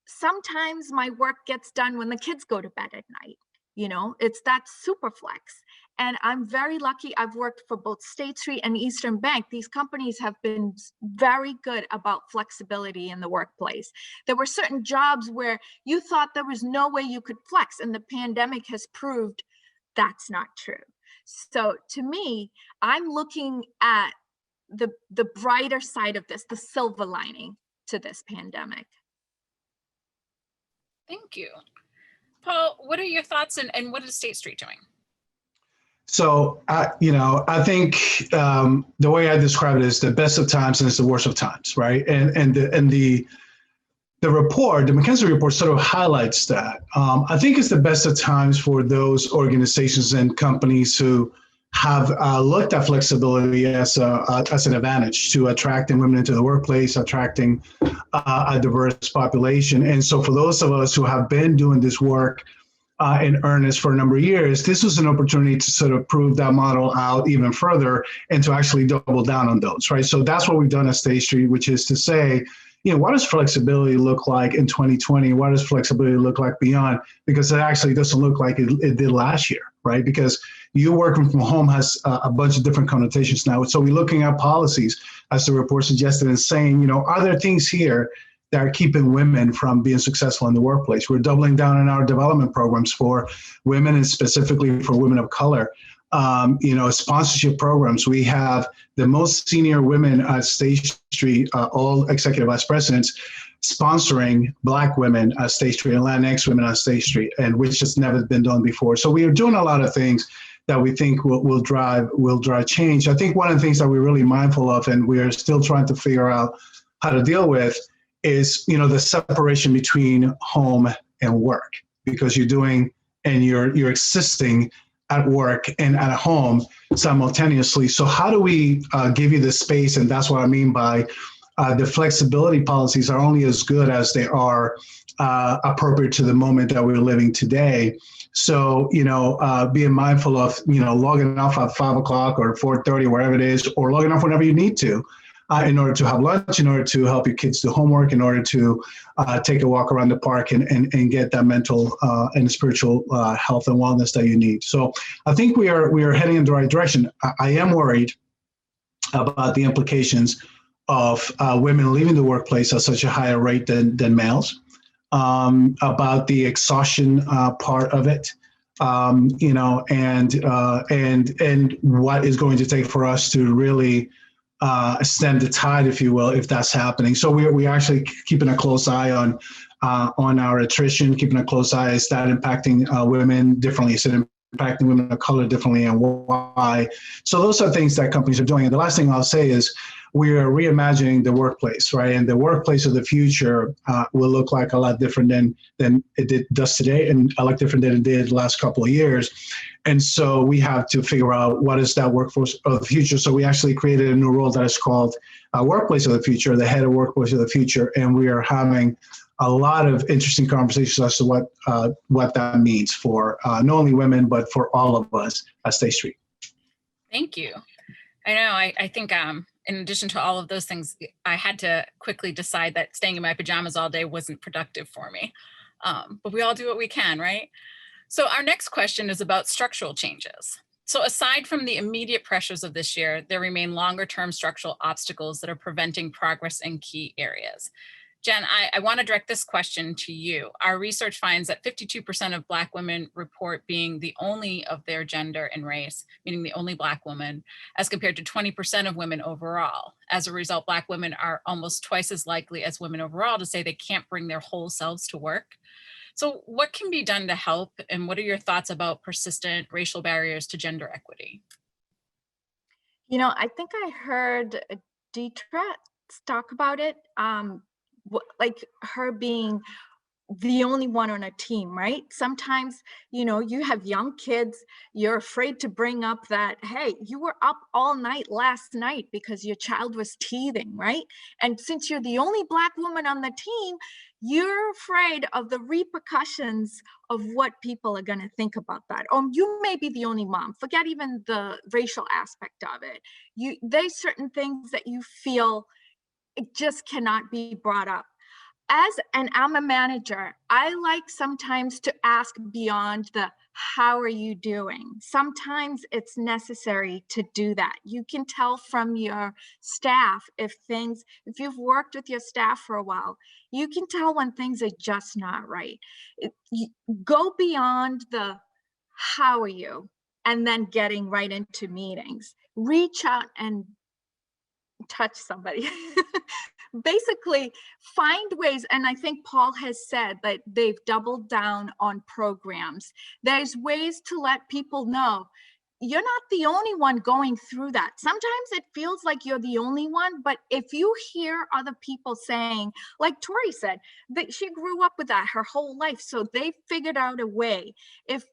sometimes my work gets done when the kids go to bed at night. It's that super flex. And I'm very lucky. I've worked for both State Street and Eastern Bank. These companies have been very good about flexibility in the workplace. There were certain jobs where you thought there was no way you could flex, and the pandemic has proved that's not true. So to me, I'm looking at the brighter side of this, the silver lining to this pandemic. Thank you. Paul, what are your thoughts, and what is State Street doing? So, I think the way I describe it is the best of times and it's the worst of times, right? And the report, the McKinsey report, sort of highlights that. I think it's the best of times for those organizations and companies who have looked at flexibility as an advantage to attracting women into the workplace, attracting a diverse population. And so for those of us who have been doing this work in earnest for a number of years, this was an opportunity to sort of prove that model out even further and to actually double down on those, right? So that's what we've done at State Street, which is to say, what does flexibility look like in 2020? What does flexibility look like beyond? Because it actually doesn't look like it did last year, right? Because you working from home has a bunch of different connotations now. So we're looking at policies, as the report suggested, and saying, are there things here that are keeping women from being successful in the workplace? We're doubling down on our development programs for women and specifically for women of color. Sponsorship programs. We have the most senior women at State Street, all executive vice presidents, sponsoring Black women at State Street and Latinx women at State Street, and which has never been done before. So we are doing a lot of things that we think will drive change. I think one of the things that we're really mindful of, and we are still trying to figure out how to deal with, is the separation between home and work, because you're existing at work and at home simultaneously. So how do we give you the space? And that's what I mean by the flexibility policies are only as good as they are appropriate to the moment that we're living today. So, being mindful of, logging off at 5 o'clock or 4:30, wherever it is, or logging off whenever you need to, in order to have lunch, in order to help your kids do homework, in order to take a walk around the park and get that mental and spiritual health and wellness that you need. So I think we are heading in the right direction. I am worried about the implications of women leaving the workplace at such a higher rate than males, about the exhaustion part of it, and what is going to take for us to really stem the tide, if you will, if that's happening. So we're actually keeping a close eye on our attrition, keeping a close eye. Is that impacting women differently? Is it impacting women of color differently, and why? So those are things that companies are doing. And the last thing I'll say is we are reimagining the workplace, right? And the workplace of the future will look like a lot different than it does today, and a lot different than it did the last couple of years. And so we have to figure out what is that workforce of the future. So we actually created a new role that is called Workplace of the Future, the head of Workplace of the Future. And we are having a lot of interesting conversations as to what that means for not only women, but for all of us at State Street. Thank you. I know, I think in addition to all of those things, I had to quickly decide that staying in my pajamas all day wasn't productive for me. But we all do what we can, right? So our next question is about structural changes. So aside from the immediate pressures of this year, there remain longer term structural obstacles that are preventing progress in key areas. Jen, I want to direct this question to you. Our research finds that 52% of Black women report being the only of their gender and race, meaning the only Black woman, as compared to 20% of women overall. As a result, Black women are almost twice as likely as women overall to say they can't bring their whole selves to work. So what can be done to help, and what are your thoughts about persistent racial barriers to gender equity? I think I heard Deetra talk about it, like her being the only one on a team, right? Sometimes, you have young kids, you're afraid to bring up that, hey, you were up all night last night because your child was teething, right? And since you're the only Black woman on the team, you're afraid of the repercussions of what people are going to think about that. Or you may be the only mom, forget even the racial aspect of it. There's certain things that you feel it just cannot be brought up. and I'm a manager, I like sometimes to ask beyond the how are you doing? Sometimes it's necessary to do that. You can tell from your staff if you've worked with your staff for a while, you can tell when things are just not right. Go beyond the how are you, and then getting right into meetings. Reach out and touch somebody. Basically, find ways, and I think Paul has said that they've doubled down on programs. There's ways to let people know you're not the only one going through that. Sometimes it feels like you're the only one, but if you hear other people saying, like Torry said, that she grew up with that her whole life, so they figured out a way. If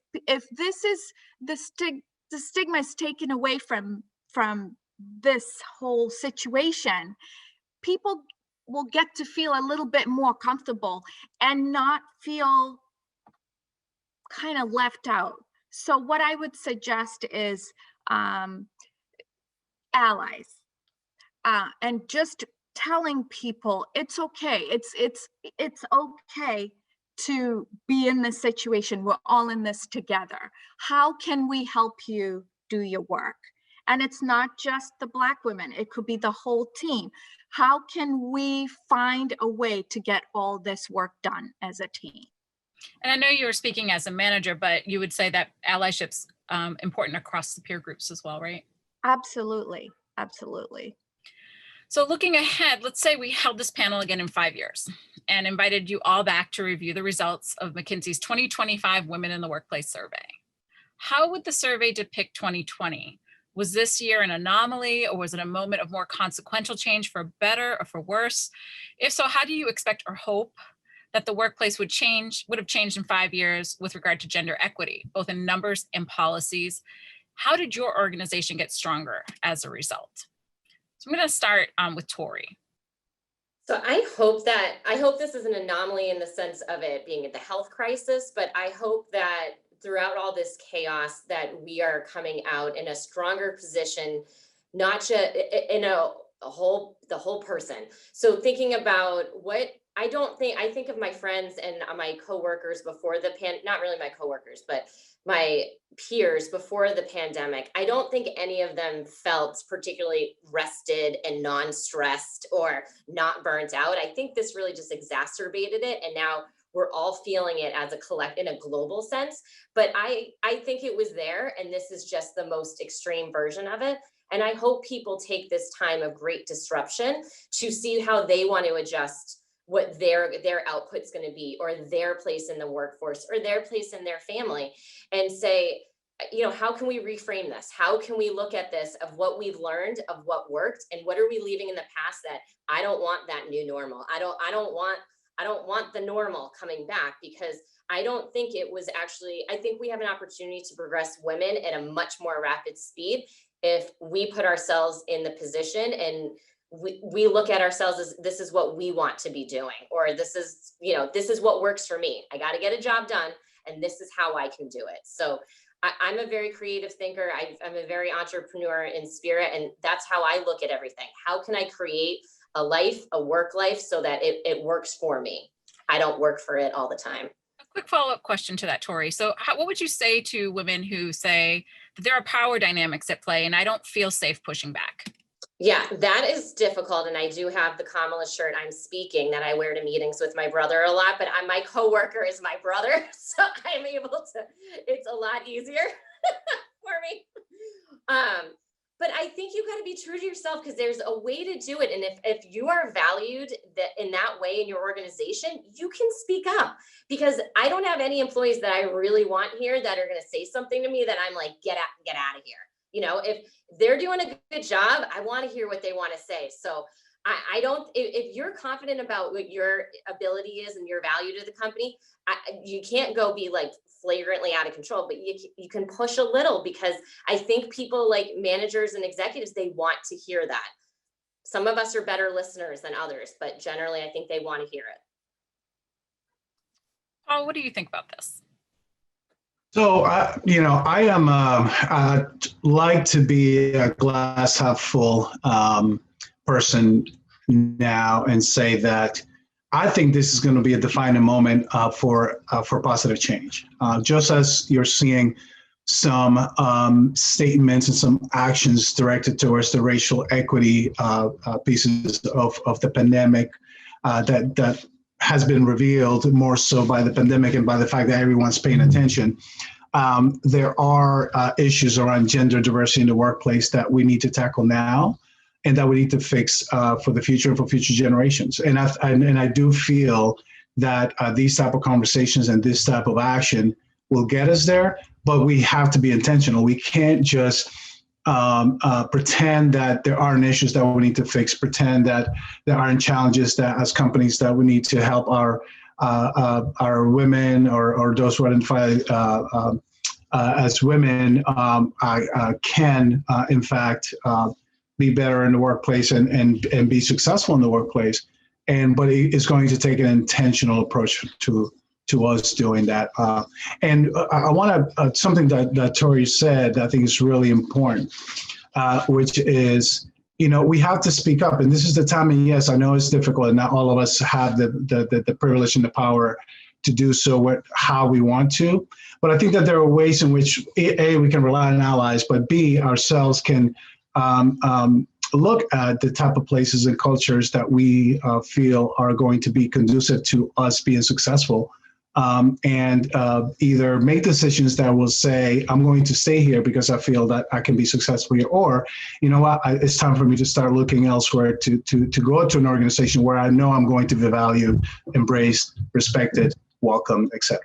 this is the stigma is taken away from this whole situation, people will get to feel a little bit more comfortable and not feel kind of left out. So what I would suggest is allies, and just telling people it's okay. It's okay to be in this situation. We're all in this together. How can we help you do your work? And it's not just the Black women, it could be the whole team. How can we find a way to get all this work done as a team? And I know you were speaking as a manager, but you would say that allyship's important across the peer groups as well, right? Absolutely, absolutely. So looking ahead, let's say we held this panel again in 5 years and invited you all back to review the results of McKinsey's 2025 Women in the Workplace survey. How would the survey depict 2020? Was this year an anomaly, or was it a moment of more consequential change for better or for worse? If so, how do you expect or hope that the workplace would have changed in 5 years with regard to gender equity, both in numbers and policies? How did your organization get stronger as a result? So I'm going to start with Torry. So I hope this is an anomaly in the sense of it being the health crisis, but I hope that throughout all this chaos that we are coming out in a stronger position, not just in the whole person. So thinking about I think of my friends and my coworkers before not really my coworkers, but my peers before the pandemic. I don't think any of them felt particularly rested and non-stressed or not burnt out. I think this really just exacerbated it. And now we're all feeling it as in a global sense. But I think it was there, and this is just the most extreme version of it. And I hope people take this time of great disruption to see how they want to adjust what their output's going to be, or their place in the workforce, or their place in their family, and say, how can we reframe this? How can we look at this of what we've learned, of what worked, and what are we leaving in the past that I don't want that new normal. I don't want the normal coming back, because I don't think it was actually, I think we have an opportunity to progress women at a much more rapid speed if we put ourselves in the position and we look at ourselves as this is what we want to be doing, or this is what works for me. I got to get a job done, and this is how I can do it. So I'm a very creative thinker. I'm a very entrepreneur in spirit, and that's how I look at everything. How can I create a work life so that it works for me? I don't work for it all the time. A quick follow-up question to that, Torry. So what would you say to women who say that there are power dynamics at play and I don't feel safe pushing back? Yeah, that is difficult. And I do have the Kamala shirt I'm speaking that I wear to meetings with my brother a lot, but my coworker is my brother. So I'm able to, it's a lot easier for me. But I think you got to be true to yourself, because there's a way to do it. And if you are valued in that way in your organization, you can speak up, because I don't have any employees that I really want here that are going to say something to me that I'm like, get out of here. If they're doing a good job, I want to hear what they want to say. So I don't, if you're confident about what your ability is and your value to the company, you can't go be like flagrantly out of control, but you can push a little, because I think people like managers and executives, they want to hear that. Some of us are better listeners than others, but generally I think they want to hear it. Paul, what do you think about this? So, I am like to be a glass half full person now, and say that I think this is going to be a defining moment for positive change. Just as you're seeing some statements and some actions directed towards the racial equity pieces of the pandemic that has been revealed more so by the pandemic and by the fact that everyone's paying attention. There are issues around gender diversity in the workplace that we need to tackle now, and that we need to fix for the future and for future generations. And I do feel that these type of conversations and this type of action will get us there, but we have to be intentional. We can't just pretend that there aren't issues that we need to fix, pretend that there aren't challenges that as companies that we need to help our women or those who identify as women can in fact be better in the workplace and be successful in the workplace. But it's going to take an intentional approach to us doing that. And I want to, something that Torry said that I think is really important, which is, we have to speak up. And this is the time, and yes, I know it's difficult and not all of us have the privilege and the power to do so how we want to. But I think that there are ways in which, A, we can rely on allies, but B, ourselves can look at the type of places and cultures that we feel are going to be conducive to us being successful, and either make decisions that will say, I'm going to stay here because I feel that I can be successful here, or, you know what, it's time for me to start looking elsewhere to go to an organization where I know I'm going to be valued, embraced, respected, welcomed, etc.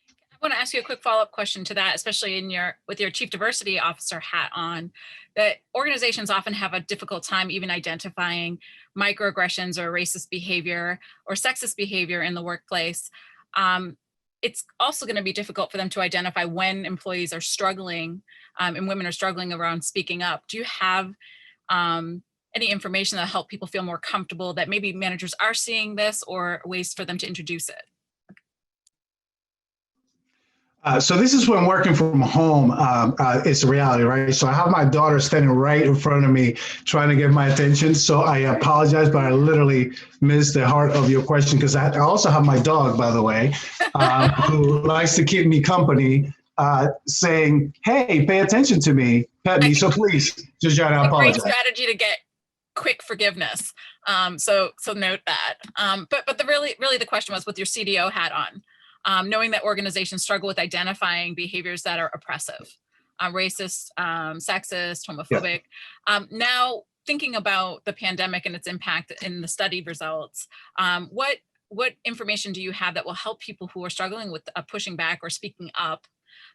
I want to ask you a quick follow-up question to that, especially with your Chief Diversity Officer hat on, that organizations often have a difficult time even identifying microaggressions or racist behavior or sexist behavior in the workplace. It's also going to be difficult for them to identify when employees are struggling and women are struggling around speaking up. Do you have any information that help people feel more comfortable that maybe managers are seeing this, or ways for them to introduce it? So this is when working from home, it's a reality, right? So I have my daughter standing right in front of me trying to get my attention. So I apologize, but I literally missed the heart of your question, because I also have my dog, by the way, who likes to keep me company, saying, hey, pay attention to me, pet me. So please, Georgianna, I apologize. Great strategy to get quick forgiveness. So note that. But really the question was, with your CDO hat on, knowing that organizations struggle with identifying behaviors that are oppressive, racist, sexist, homophobic. Yeah. Now, thinking about the pandemic and its impact in the study results, what information do you have that will help people who are struggling with pushing back or speaking up,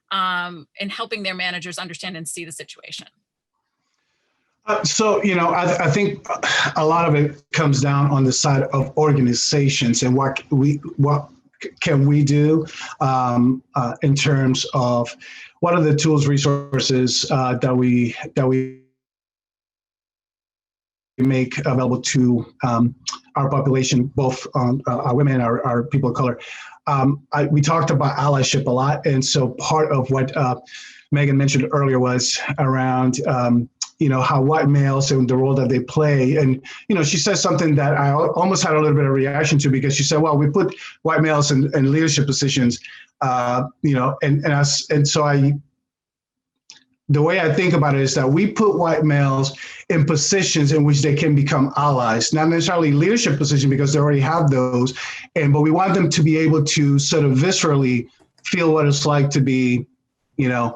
and helping their managers understand and see the situation? So, I think a lot of it comes down on the side of organizations and what can we do in terms of what are the tools, resources that we make available to our population, both our women and our people of color. We talked about allyship a lot, and so part of what Megan mentioned earlier was around how white males and the role that they play. And, she said something that I almost had a little bit of reaction to, because she said, well, we put white males in leadership positions, the way I think about it is that we put white males in positions in which they can become allies, not necessarily leadership positions because they already have those, but we want them to be able to sort of viscerally feel what it's like to be, a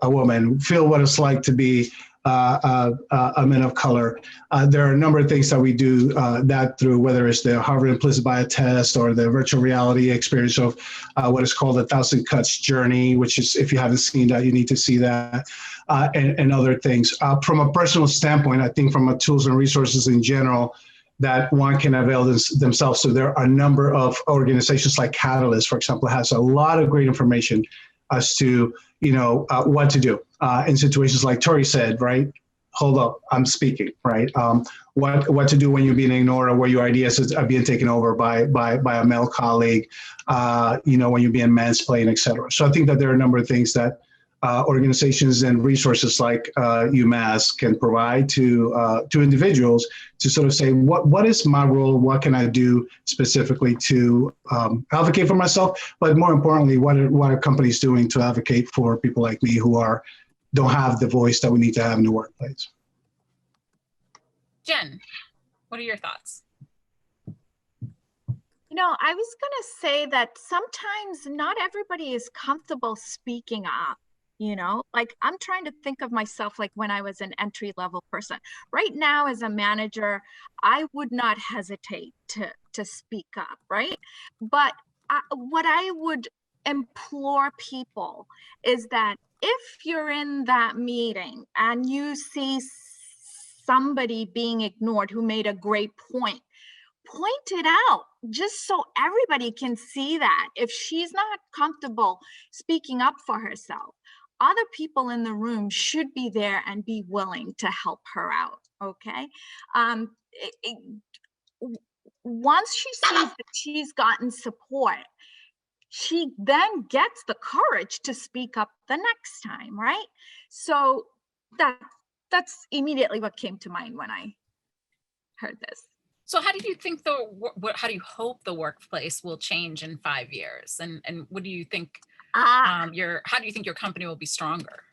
woman, feel what it's like to be a man of color. There are a number of things that we do that through, whether it's the Harvard Implicit Bias Test or the virtual reality experience of what is called the 1,000 Cuts Journey, which is, if you haven't seen that, you need to see that, and other things. From a personal standpoint, I think from a tools and resources in general, that one can avail themselves. So there are a number of organizations like Panelists, for example, has a lot of great information as to, what to do in situations like Torry said, right? Hold up, I'm speaking, right? What to do when you're being ignored or where your ideas are being taken over by a male colleague, when you're being mansplained, et cetera. So I think that there are a number of things that organizations and resources like UMass can provide to individuals to sort of say, what is my role? What can I do specifically to advocate for myself? But more importantly, what are companies doing to advocate for people like me who don't have the voice that we need to have in the workplace? Jen, what are your thoughts? I was going to say that sometimes not everybody is comfortable speaking up. Like I'm trying to think of myself like when I was an entry-level person. Right now as a manager, I would not hesitate to speak up, right? But what I would implore people is that if you're in that meeting and you see somebody being ignored who made a great point it out just so everybody can see that. If she's not comfortable speaking up for herself, other people in the room should be there and be willing to help her out, okay? Once she sees that she's gotten support, she then gets the courage to speak up the next time, right? So that's immediately what came to mind when I heard this. So how do you think how do you hope the workplace will change in 5 years? And what do you think how do you think your company will be stronger?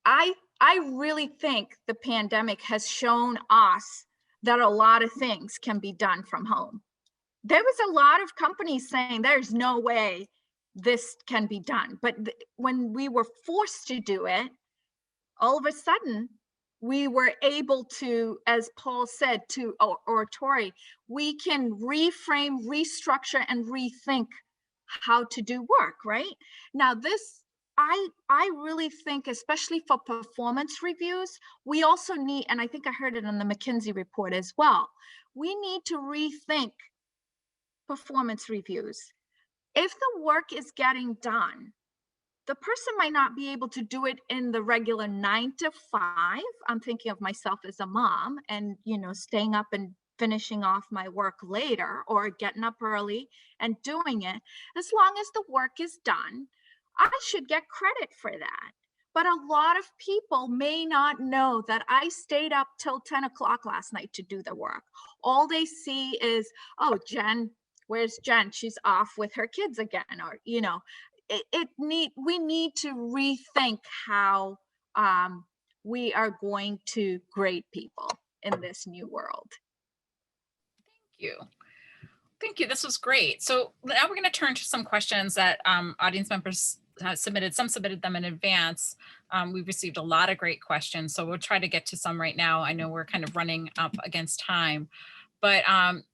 I really think the pandemic has shown us that a lot of things can be done from home. There was a lot of companies saying there's no way this can be done. But when we were forced to do it, all of a sudden, we were able to, as Paul said, or Torry, we can reframe, restructure, and rethink how to do work, right? Now this, I really think, especially for performance reviews, we also need, and I think I heard it in the McKinsey report as well, we need to rethink performance reviews. If the work is getting done, the person might not be able to do it in the regular 9 to 5. I'm thinking of myself as a mom and, staying up and finishing off my work later or getting up early and doing it. As long as the work is done, I should get credit for that. But a lot of people may not know that I stayed up till 10 o'clock last night to do the work. All they see is, oh, Jen, where's Jen? She's off with her kids again, or, we need to rethink how we are going to grade people in this new world. Thank you. This was great. So now we're going to turn to some questions that audience members submitted. Some submitted them in advance. We've received a lot of great questions, so we'll try to get to some right now. I know we're kind of running up against time. But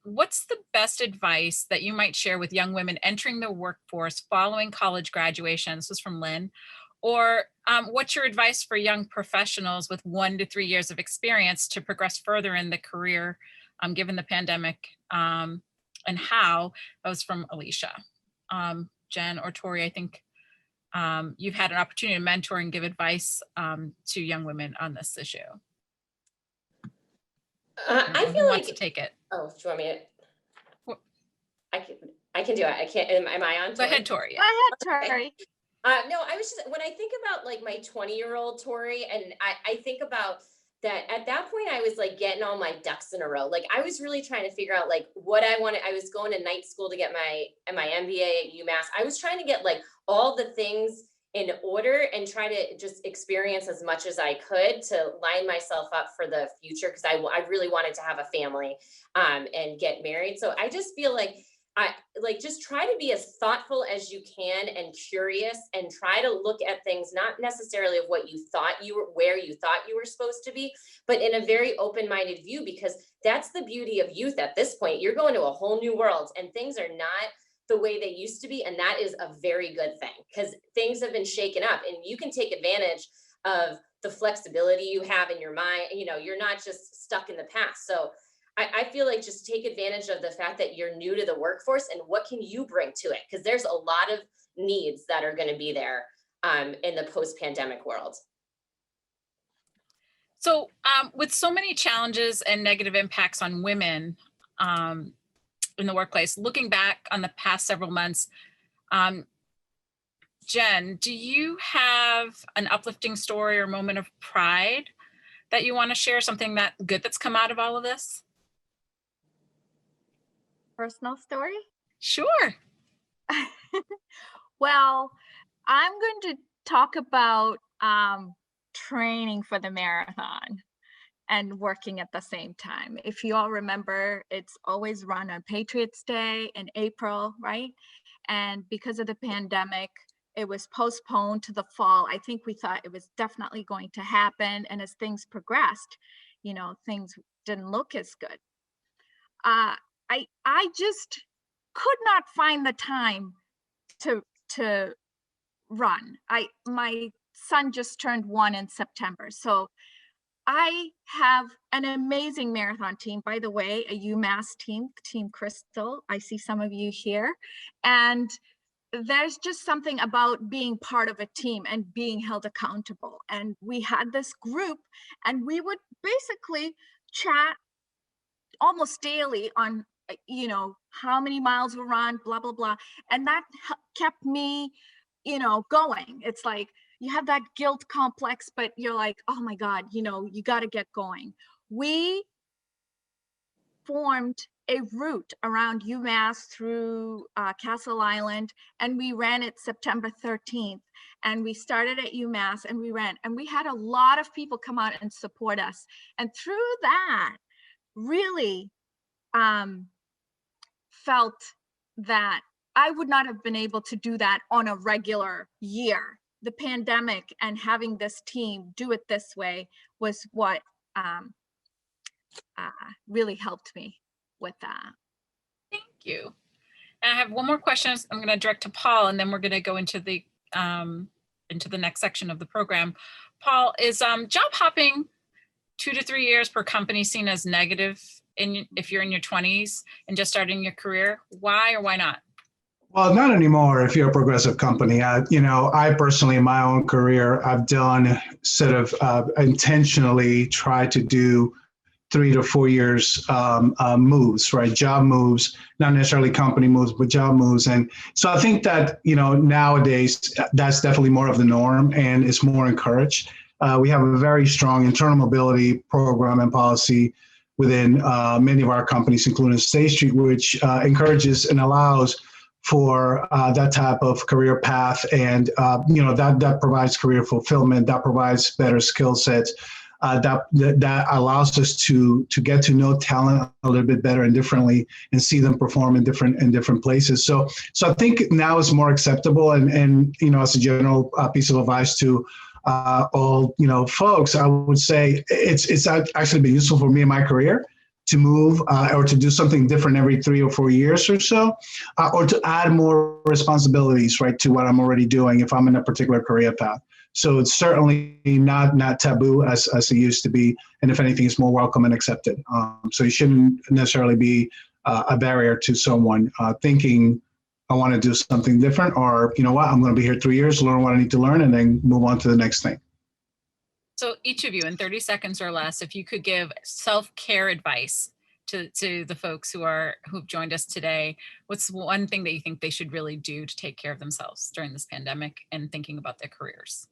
what's the best advice that you might share with young women entering the workforce following college graduation? This was from Lynn. Or what's your advice for young professionals with 1 to 3 years of experience to progress further in the career given the pandemic, and how? That was from Alicia. Jen or Torry, I think you've had an opportunity to mentor and give advice to young women on this issue. I feel who like wants to take it. Oh, do you want me to? I can do it. I can't. Am I on? Go ahead, Torry. Go ahead, Torry. No, I was just, when I think about like my 20-year-old Torry, and I think about that at that point I was like getting all my ducks in a row. Like I was really trying to figure out like what I wanted. I was going to night school to get my MBA at UMass. I was trying to get like all the things in order and try to just experience as much as I could to line myself up for the future. Cause I really wanted to have a family and get married. So I just feel like just try to be as thoughtful as you can and curious, and try to look at things, not necessarily of what you thought where you thought you were supposed to be, but in a very open-minded view, because that's the beauty of youth at this point. You're going to a whole new world and things are not the way they used to be. And that is a very good thing, because things have been shaken up and you can take advantage of the flexibility you have in your mind. You're not just stuck in the past. So I feel like just take advantage of the fact that you're new to the workforce and what can you bring to it? Because there's a lot of needs that are going to be there in the post-pandemic world. So with so many challenges and negative impacts on women in the workplace, looking back on the past several months, Jen, do you have an uplifting story or moment of pride that you want to share? Something that good that's come out of all of this? Personal story? Sure. Well, I'm going to talk about training for the marathon and working at the same time. If you all remember, it's always run on Patriots Day in April, right? And because of the pandemic, it was postponed to the fall. I think we thought it was definitely going to happen. And as things progressed, you know, things didn't look as good. I just could not find the time to run. My son just turned 1 in September. So I have an amazing marathon team, by the way, a UMass team, Team Crystal. I see some of you here. And there's just something about being part of a team and being held accountable. And we had this group and we would basically chat almost daily on, you know, how many miles were run, blah, blah, blah. And that kept me, you know, going. It's like, you have that guilt complex, but you're like, oh my God, you know, you got to get going. We formed a route around UMass through Castle Island, and we ran it September 13th. And we started at UMass and we ran, and we had a lot of people come out and support us. And through that, really felt that I would not have been able to do that on a regular year. The pandemic and having this team do it this way was what really helped me with that. Thank you. And I have one more question I'm going to direct to Paul, and then we're going to go into the next section of the program. Paul, is job hopping 2 to 3 years per company seen as negative if you're in your 20s and just starting your career? Why or why not? Well, not anymore if you're a progressive company. I personally, in my own career, I've done sort of intentionally try to do 3 to 4 years moves, right? Job moves, not necessarily company moves, but job moves. And so I think that, you know, nowadays, that's definitely more of the norm and it's more encouraged. We have a very strong internal mobility program and policy within many of our companies, including State Street, which encourages and allows for that type of career path, and you know, that provides career fulfillment, that provides better skill sets, that allows us to get to know talent a little bit better and differently, and see them perform in different places. So I think now is more acceptable, and you know, as a general piece of advice to all, you know, folks, I would say it's actually been useful for me in my career to move or to do something different every 3 or 4 years or so, or to add more responsibilities, right, to what I'm already doing if I'm in a particular career path. So it's certainly not taboo as it used to be, and if anything, it's more welcome and accepted. So it shouldn't necessarily be a barrier to someone thinking, I want to do something different, or, you know what, I'm going to be here 3 years, learn what I need to learn, and then move on to the next thing. So each of you, in 30 seconds or less, if you could give self-care advice to the folks who've joined us today, what's one thing that you think they should really do to take care of themselves during this pandemic and thinking about their careers?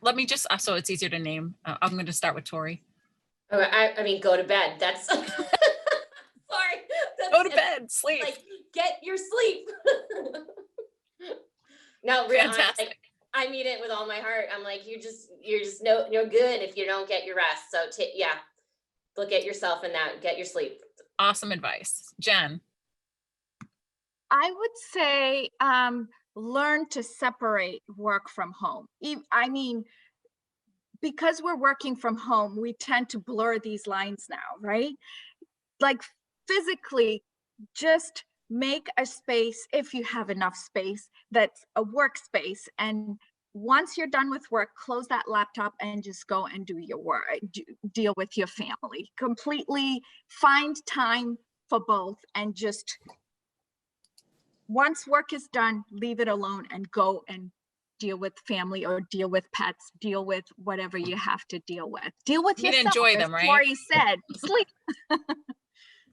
Let me just, so it's easier to name. I'm going to start with Torry. I mean, go to bed. That's sorry. Go to bed, sleep. Like, get your sleep. No, fantastic. I mean it with all my heart. I'm like, you're just no good if you don't get your rest. So yeah, look at yourself in that. Get your sleep. Awesome advice, Jen. I would say learn to separate work from home. I mean, because we're working from home, we tend to blur these lines now, right? Like physically, just make a space, if you have enough space, that's a workspace. And once you're done with work, close that laptop and just go and do your work, deal with your family. Completely find time for both, and just once work is done, leave it alone and go and deal with family or deal with pets, deal with whatever you have to deal with. Deal with yourself. Enjoy them, right? Torry said, sleep.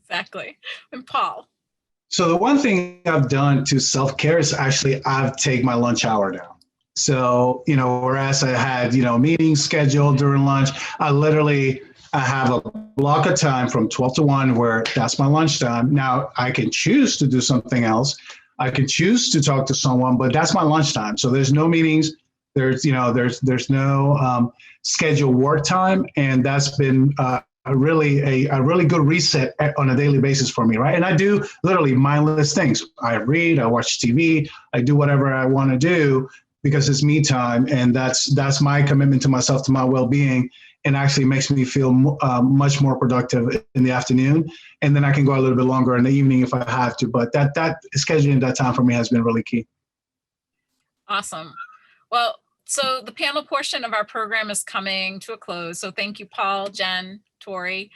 Exactly. And Paul. So the one thing I've done to self-care is actually I've taken my lunch hour down. So, whereas I had, meetings scheduled during lunch, I have a block of time from 12 to 1 where that's my lunchtime. Now I can choose to do something else. I can choose to talk to someone, but that's my lunchtime. So there's no meetings. There's no scheduled work time. And that's been a really good reset on a daily basis for me, right? And I do literally mindless things. I read, I watch TV, I do whatever I want to do because it's me time, and that's my commitment to myself, to my well-being, and actually makes me feel much more productive in the afternoon, and then I can go a little bit longer in the evening if I have to. But that scheduling that time for me has been really key. Awesome. Well, so the panel portion of our program is coming to a close. So thank you, Paul, Jen, Torry.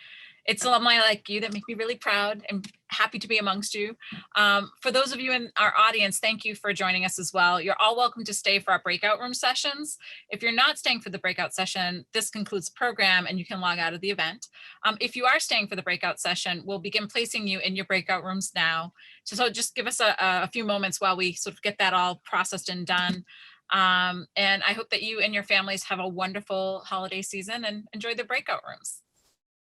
It's alumni like you that make me really proud and happy to be amongst you. For those of you in our audience, thank you for joining us as well. You're all welcome to stay for our breakout room sessions. If you're not staying for the breakout session, this concludes the program and you can log out of the event. If you are staying for the breakout session, we'll begin placing you in your breakout rooms now. So just give us a few moments while we sort of get that all processed and done. And I hope that you and your families have a wonderful holiday season and enjoy the breakout rooms.